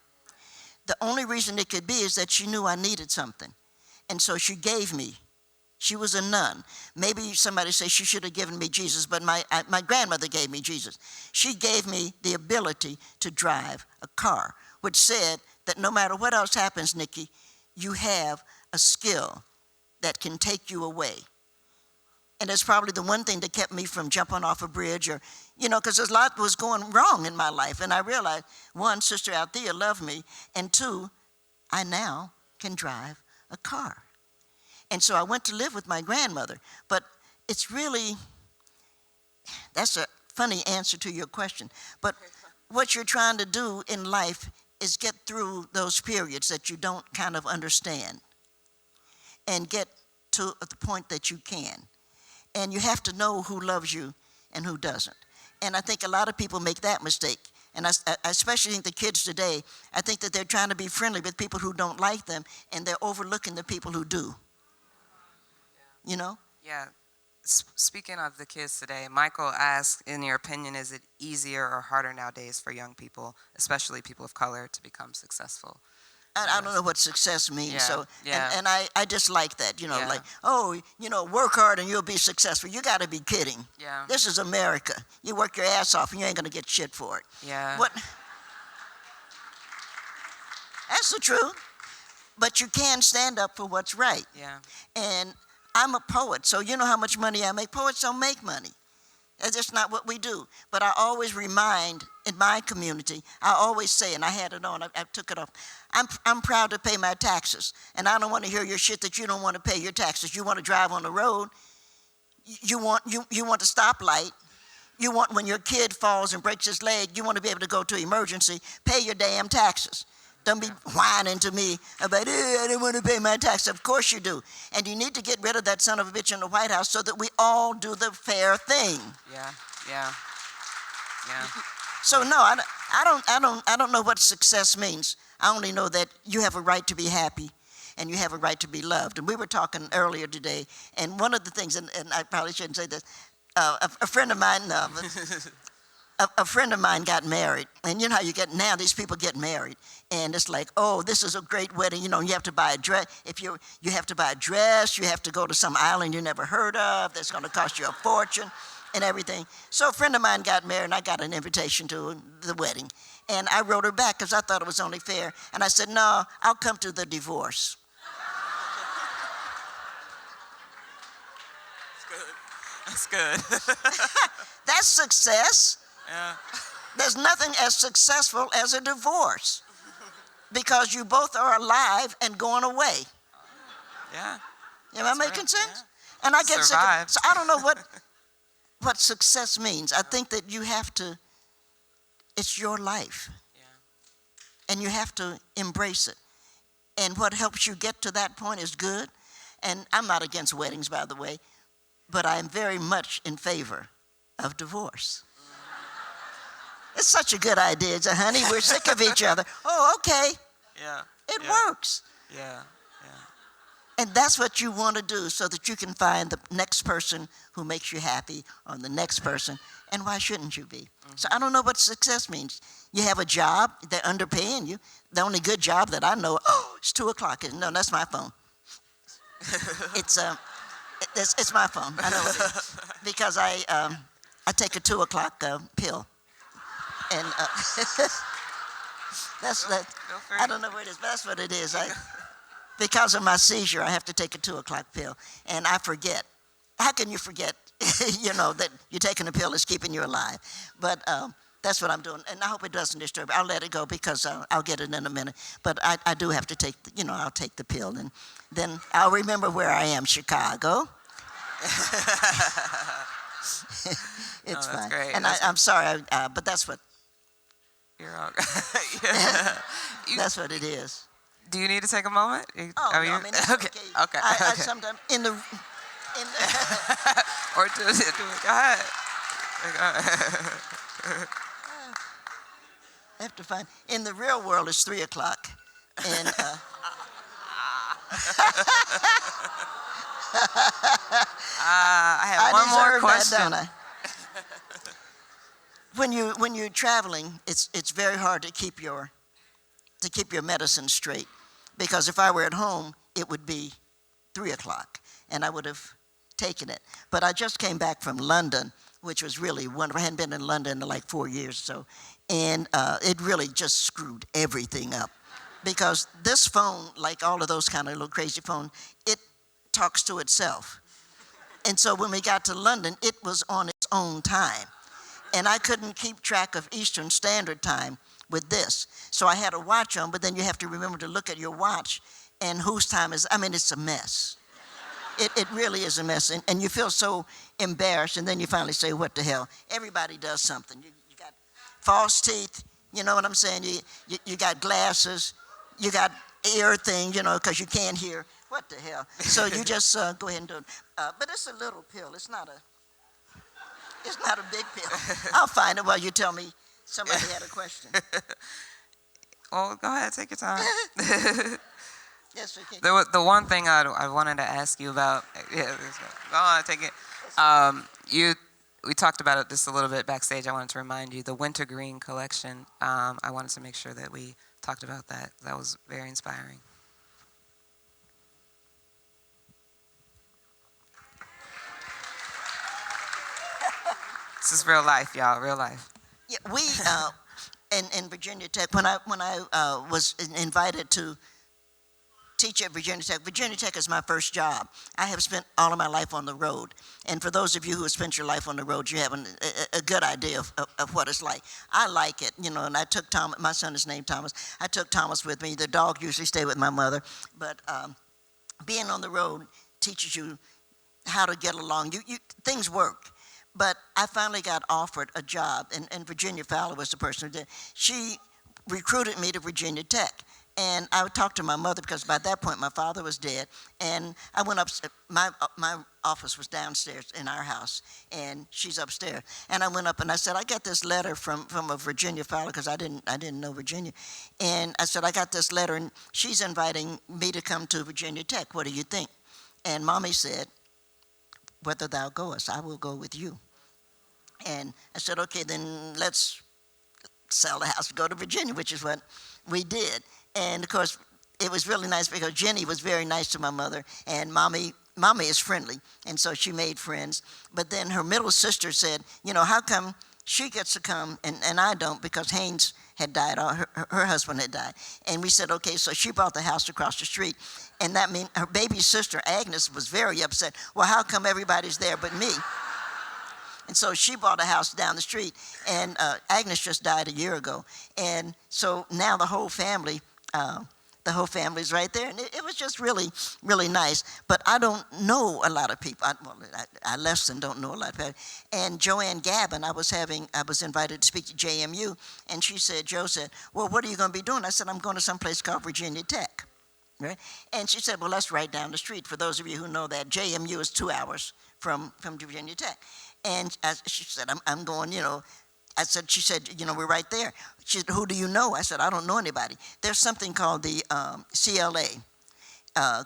The only reason it could be is that she knew I needed something. And so she gave me. She was a nun. Maybe somebody say she should have given me Jesus, but my grandmother gave me Jesus. She gave me the ability to drive a car, which said that no matter what else happens, Nikki, you have a skill that can take you away. And it's probably the one thing that kept me from jumping off a bridge or, you know, because a lot was going wrong in my life. And I realized, one, Sister Althea loved me, and two, I now can drive a car. And so I went to live with my grandmother. But it's really, that's a funny answer to your question. But what you're trying to do in life is get through those periods that you don't kind of understand and get to the point that you can. And you have to know who loves you and who doesn't. And I think a lot of people make that mistake. And I especially think the kids today, I think that they're trying to be friendly with people who don't like them, and they're overlooking the people who do. You know? Yeah. Speaking of the kids today, Michael asked, in your opinion, is it easier or harder nowadays for young people, especially people of color, to become successful? I don't know what success means, Yeah, so yeah. and I just like that, you know, Yeah. like, oh, you know, work hard and you'll be successful. You got to be kidding. Yeah. This is America. You work your ass off and you ain't gonna get shit for it. Yeah. What? That's the truth. But you can stand up for what's right. Yeah. And I'm a poet, so you know how much money I make. Poets don't make money. That's just not what we do. But I always remind in my community, I always say, and I had it on, I took it off, I'm proud to pay my taxes. And I don't want to hear your shit that you don't want to pay your taxes. You want to drive on the road. You want the stoplight. You want, when your kid falls and breaks his leg, you want to be able to go to emergency, pay your damn taxes. Don't be whining to me about, I don't want to pay my taxes. Of course you do. And you need to get rid of that son of a bitch in the White House so that we all do the fair thing. Yeah. Yeah. Yeah. So no, I don't know what success means. I only know that you have a right to be happy and you have a right to be loved. And we were talking earlier today, and one of the things, and I probably shouldn't say this, a friend of mine, a friend of mine got married, and you know how you get now, these people get married, and it's like, oh, this is a great wedding, you know, you have to buy a dress. You have to buy a dress, you have to go to some island you never heard of, that's gonna cost you a fortune and everything. So a friend of mine got married, and I got an invitation to the wedding, and I wrote her back because I thought it was only fair, and I said, no, I'll come to the divorce. That's good. That's success. Yeah. There's nothing as successful as a divorce because you both are alive and going away. Yeah. Am I making sense? Yeah. And I get sick Survive. of, so I don't know what success means. I think that you have to, it's your life. Yeah. And you have to embrace it. And what helps you get to that point is good. And I'm not against weddings, by the way, but I am very much in favor of divorce. It's such a good idea, honey. We're sick of each other. Oh, okay. Yeah. It Yeah. works. Yeah. Yeah. And that's what you want to do so that you can find the next person who makes you happy or the next person. And why shouldn't you be? Mm-hmm. So I don't know what success means. You have a job, they're underpaying you. The only good job that I know, oh, it's 2 o'clock. No, that's my phone. It's my phone. I know it is. Because I take a 2 o'clock pill. And that's that. I don't know what it is, but that's what it is. Because of my seizure, I have to take a 2 o'clock pill, and I forget. How can you forget? You know that you're taking a pill is keeping you alive. But That's what I'm doing, and I hope it doesn't disturb. I'll let it go because I'll get it in a minute. But I do have to take, I'll take the pill, and then I'll remember where I am, Chicago. It's fine. Great. And I'm sorry, but that's what. You're all yeah. That's what it is. Do you need to take a moment? Oh, no, I mean, it's okay. Okay. I sometimes or do it. Go ahead. I have to find. In the real world, it's 3 o'clock, and. I have one more question. That, don't I? When you're traveling, it's very hard to keep your medicine straight, because if I were at home, it would be 3 o'clock, and I would have taken it. But I just came back from London, which was really wonderful. I hadn't been in London in like 4 years or so, and it really just screwed everything up, because this phone, like all of those kind of little crazy phones, it talks to itself. And so when we got to London, it was on its own time. And I couldn't keep track of Eastern Standard Time with this. So I had a watch on, but then you have to remember to look at your watch and whose time is, it's a mess. It really is a mess. And you feel so embarrassed, and then you finally say, what the hell? Everybody does something. You got false teeth, you know what I'm saying? You got glasses, you got ear thing, because you can't hear. What the hell? So you just go ahead and do it. But it's a little pill. It's not a big pill. I'll find it while you tell me somebody had a question. Well, go ahead, take your time. Yes, okay. The one thing I wanted to ask you about, go on, take it. We talked about it just a little bit backstage. I wanted to remind you, the Wintergreen collection, I wanted to make sure that we talked about that. That was very inspiring. This is real life, y'all, real life. Yeah, we in Virginia Tech, when I was invited to teach at Virginia Tech is my first job. I have spent all of my life on the road, and for those of you who have spent your life on the road, you have a good idea of what it's like. I like it, and I took Thomas. My son is named Thomas. I took Thomas with me. The dog usually stayed with my mother, but being on the road teaches you how to get along. Things work. But I finally got offered a job, and Virginia Fowler was the person who did. She recruited me to Virginia Tech, and I would talk to my mother, because by that point my father was dead, and I went up. My office was downstairs in our house, and she's upstairs. And I went up and I said, I got this letter from a Virginia Fowler, because I didn't know Virginia, and I said, I got this letter, and she's inviting me to come to Virginia Tech. What do you think? And Mommy said, whether thou goest, I will go with you. And I said, okay, then let's sell the house and go to Virginia, which is what we did. And of course, it was really nice, because Jenny was very nice to my mother, and Mommy is friendly, and so she made friends. But then her middle sister said, how come she gets to come and I don't, because Haynes had died, or her husband had died. And we said, okay, so she bought the house across the street. And that meant her baby sister, Agnes, was very upset. Well, how come everybody's there but me? And so she bought a house down the street, and Agnes just died a year ago. And so now the whole family's right there. And it was just really, really nice. But I don't know a lot of people. I less than don't know a lot of people. And Joanne Gavin, I was invited to speak to JMU, and Joe said, well, what are you going to be doing? I said, I'm going to someplace called Virginia Tech. Right? And she said, well, that's right down the street. For those of you who know that, JMU is 2 hours from Virginia Tech. And she said, I'm going, she said, we're right there. She said, who do you know? I said, I don't know anybody. There's something called the CLA,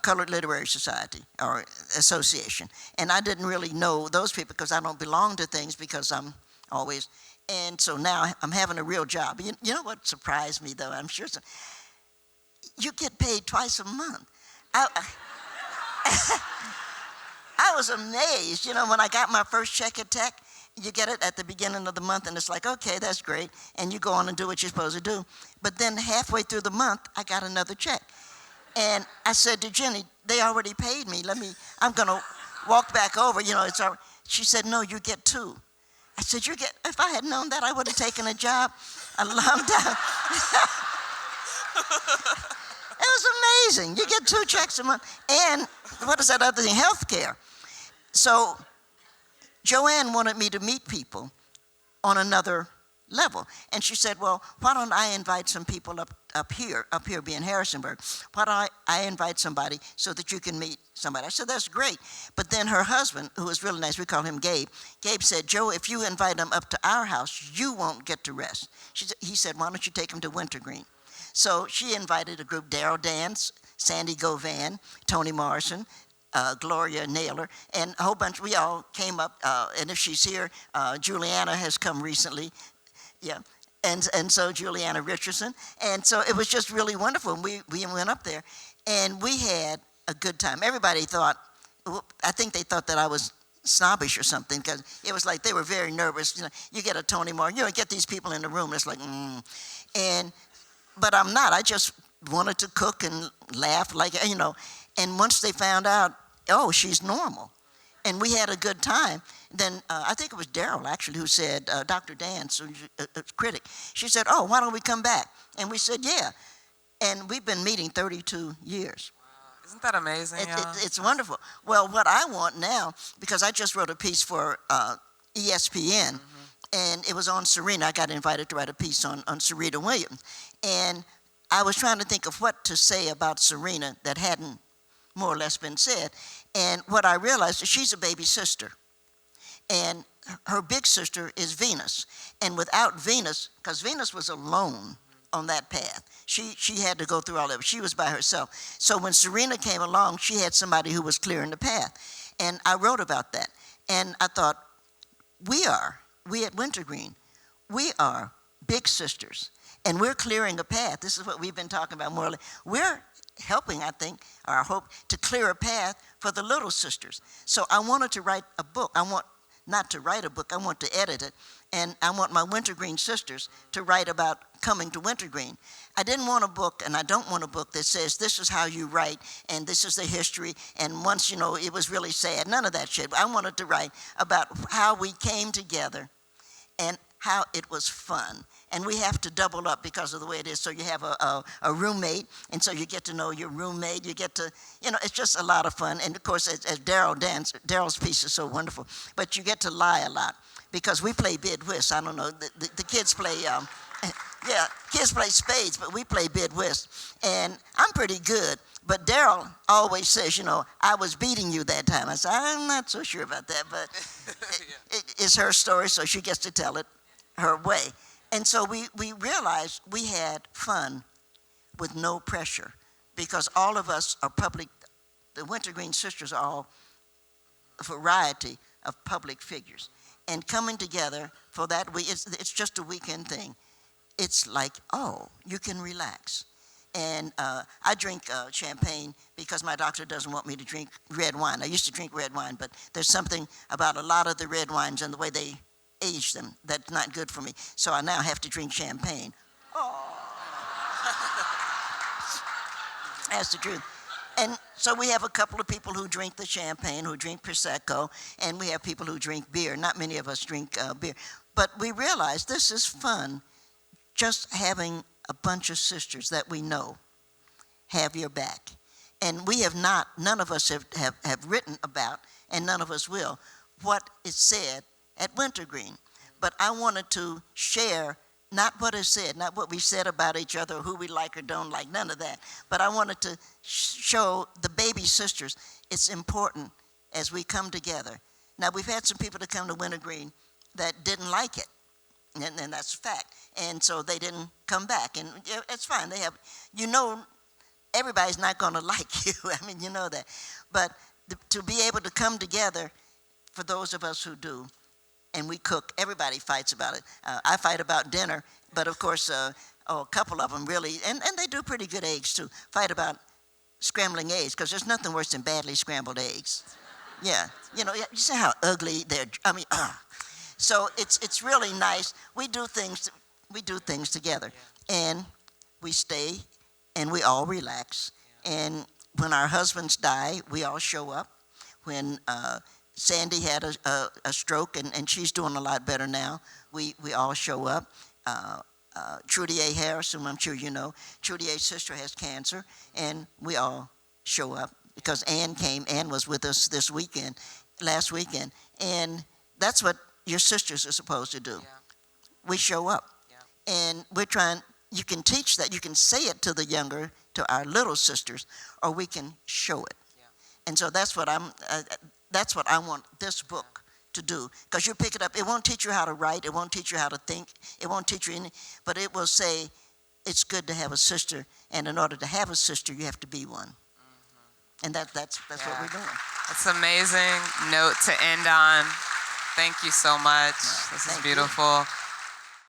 Colored Literary Society, or Association. And I didn't really know those people, because I don't belong to things, because I'm always, and so now I'm having a real job. You know what surprised me, though? I'm sure you get paid twice a month. I was amazed, when I got my first check at Tech. You get it at the beginning of the month, and it's like, okay, that's great, and you go on and do what you're supposed to do. But then halfway through the month, I got another check. And I said to Jenny, they already paid me. I'm going to walk back over, it's already. She said, no, you get 2. I said, if I had known that, I would have taken a job a long time. It was amazing. You get 2 checks a month. And what is that other thing? Health care. So Joanne wanted me to meet people on another level. And she said, well, why don't I invite some people up here being Harrisonburg, why don't I invite somebody so that you can meet somebody? I said, that's great. But then her husband, who was really nice, we call him Gabe said, Joe, if you invite them up to our house, you won't get to rest. He said, why don't you take them to Wintergreen? So she invited a group, Daryl Dance, Sandy Govan, Toni Morrison, Gloria Naylor, and a whole bunch. We all came up, and if she's here, Juliana has come recently. Yeah, and so Juliana Richardson. And so it was just really wonderful. We went up there, and we had a good time. Everybody thought, I think they thought that I was snobbish or something, because it was like they were very nervous. You get a Toni Morrison, get these people in the room, and it's like, but I'm not. I just wanted to cook and laugh, and once they found out, oh, she's normal, and we had a good time. Then I think it was Daryl, actually, who said, Dr. Dance, a critic, she said, oh, why don't we come back? And we said, yeah. And we've been meeting 32 years. Wow. Isn't that amazing? It's wonderful. Well, what I want now, because I just wrote a piece for ESPN, and it was on Serena. I got invited to write a piece on Serena Williams. And I was trying to think of what to say about Serena that hadn't more or less been said. And what I realized is she's a baby sister. And her big sister is Venus. And without Venus, because Venus was alone on that path, she had to go through all of it. She was by herself. So when Serena came along, she had somebody who was clearing the path. And I wrote about that. And I thought, we at Wintergreen, we are big sisters. And we're clearing a path. This is what we've been talking about more or less. We're helping, I think, or I hope, to clear a path for the little sisters. So I wanted to write a book. I want not to write a book, I want to edit it. And I want my Wintergreen sisters to write about coming to Wintergreen. I didn't want a book, and I don't want a book that says this is how you write, and this is the history, and once, it was really sad. None of that shit. I wanted to write about how we came together and how it was fun. And we have to double up because of the way it is. So you have a roommate, and so you get to know your roommate. You get to, it's just a lot of fun. And of course, as Daryl's piece is so wonderful. But you get to lie a lot because we play bid whist. I don't know, the kids play, kids play spades, but we play bid whist. And I'm pretty good. But Daryl always says, I was beating you that time. I said, I'm not so sure about that, but it's her story, so she gets to tell it her way. And so we realized we had fun with no pressure because all of us are public. The Wintergreen sisters are all a variety of public figures. And coming together for that week, it's just a weekend thing. It's like, oh, you can relax. And I drink champagne because my doctor doesn't want me to drink red wine. I used to drink red wine, but there's something about a lot of the red wines and the way they age them that's not good for me. So I now have to drink champagne. Oh. That's the truth. And so we have a couple of people who drink the champagne, who drink Prosecco, and we have people who drink beer. Not many of us drink beer. But we realize this is fun, just having a bunch of sisters that we know have your back. And we have not, none of us have written about, and none of us will, what is said at Wintergreen. But I wanted to share not what is said, not what we said about each other, who we like or don't like, none of that. But I wanted to show the baby sisters it's important as we come together. Now, we've had some people that come to Wintergreen that didn't like it, and that's a fact. And so they didn't come back, and it's fine. They have, everybody's not going to like you. I mean, you know that. But to be able to come together, for those of us who do, and we cook, everybody fights about it. I fight about dinner, but of course, a couple of them really, and they do pretty good eggs too, fight about scrambling eggs, because there's nothing worse than badly scrambled eggs. Yeah, you see how ugly they're, So it's really nice. We do things together, and we stay, and we all relax. And when our husbands die, we all show up. When Sandy had a stroke, and she's doing a lot better now. We all show up. Trudy A. Harris, whom I'm sure you know, Trudy A.'s sister has cancer, and we all show up because Ann came. Ann was with us last weekend, and that's what your sisters are supposed to do. Yeah. We show up, Yeah. and we're trying. You can teach that. You can say it to to our little sisters, or we can show it. Yeah. And so that's what I want this book to do, because you pick it up. It won't teach you how to write. It won't teach you how to think. It won't teach you any, but it will say it's good to have a sister, and in order to have a sister, you have to be one. Mm-hmm. And that's what we're doing. That's an amazing note to end on. Thank you so much. This is beautiful.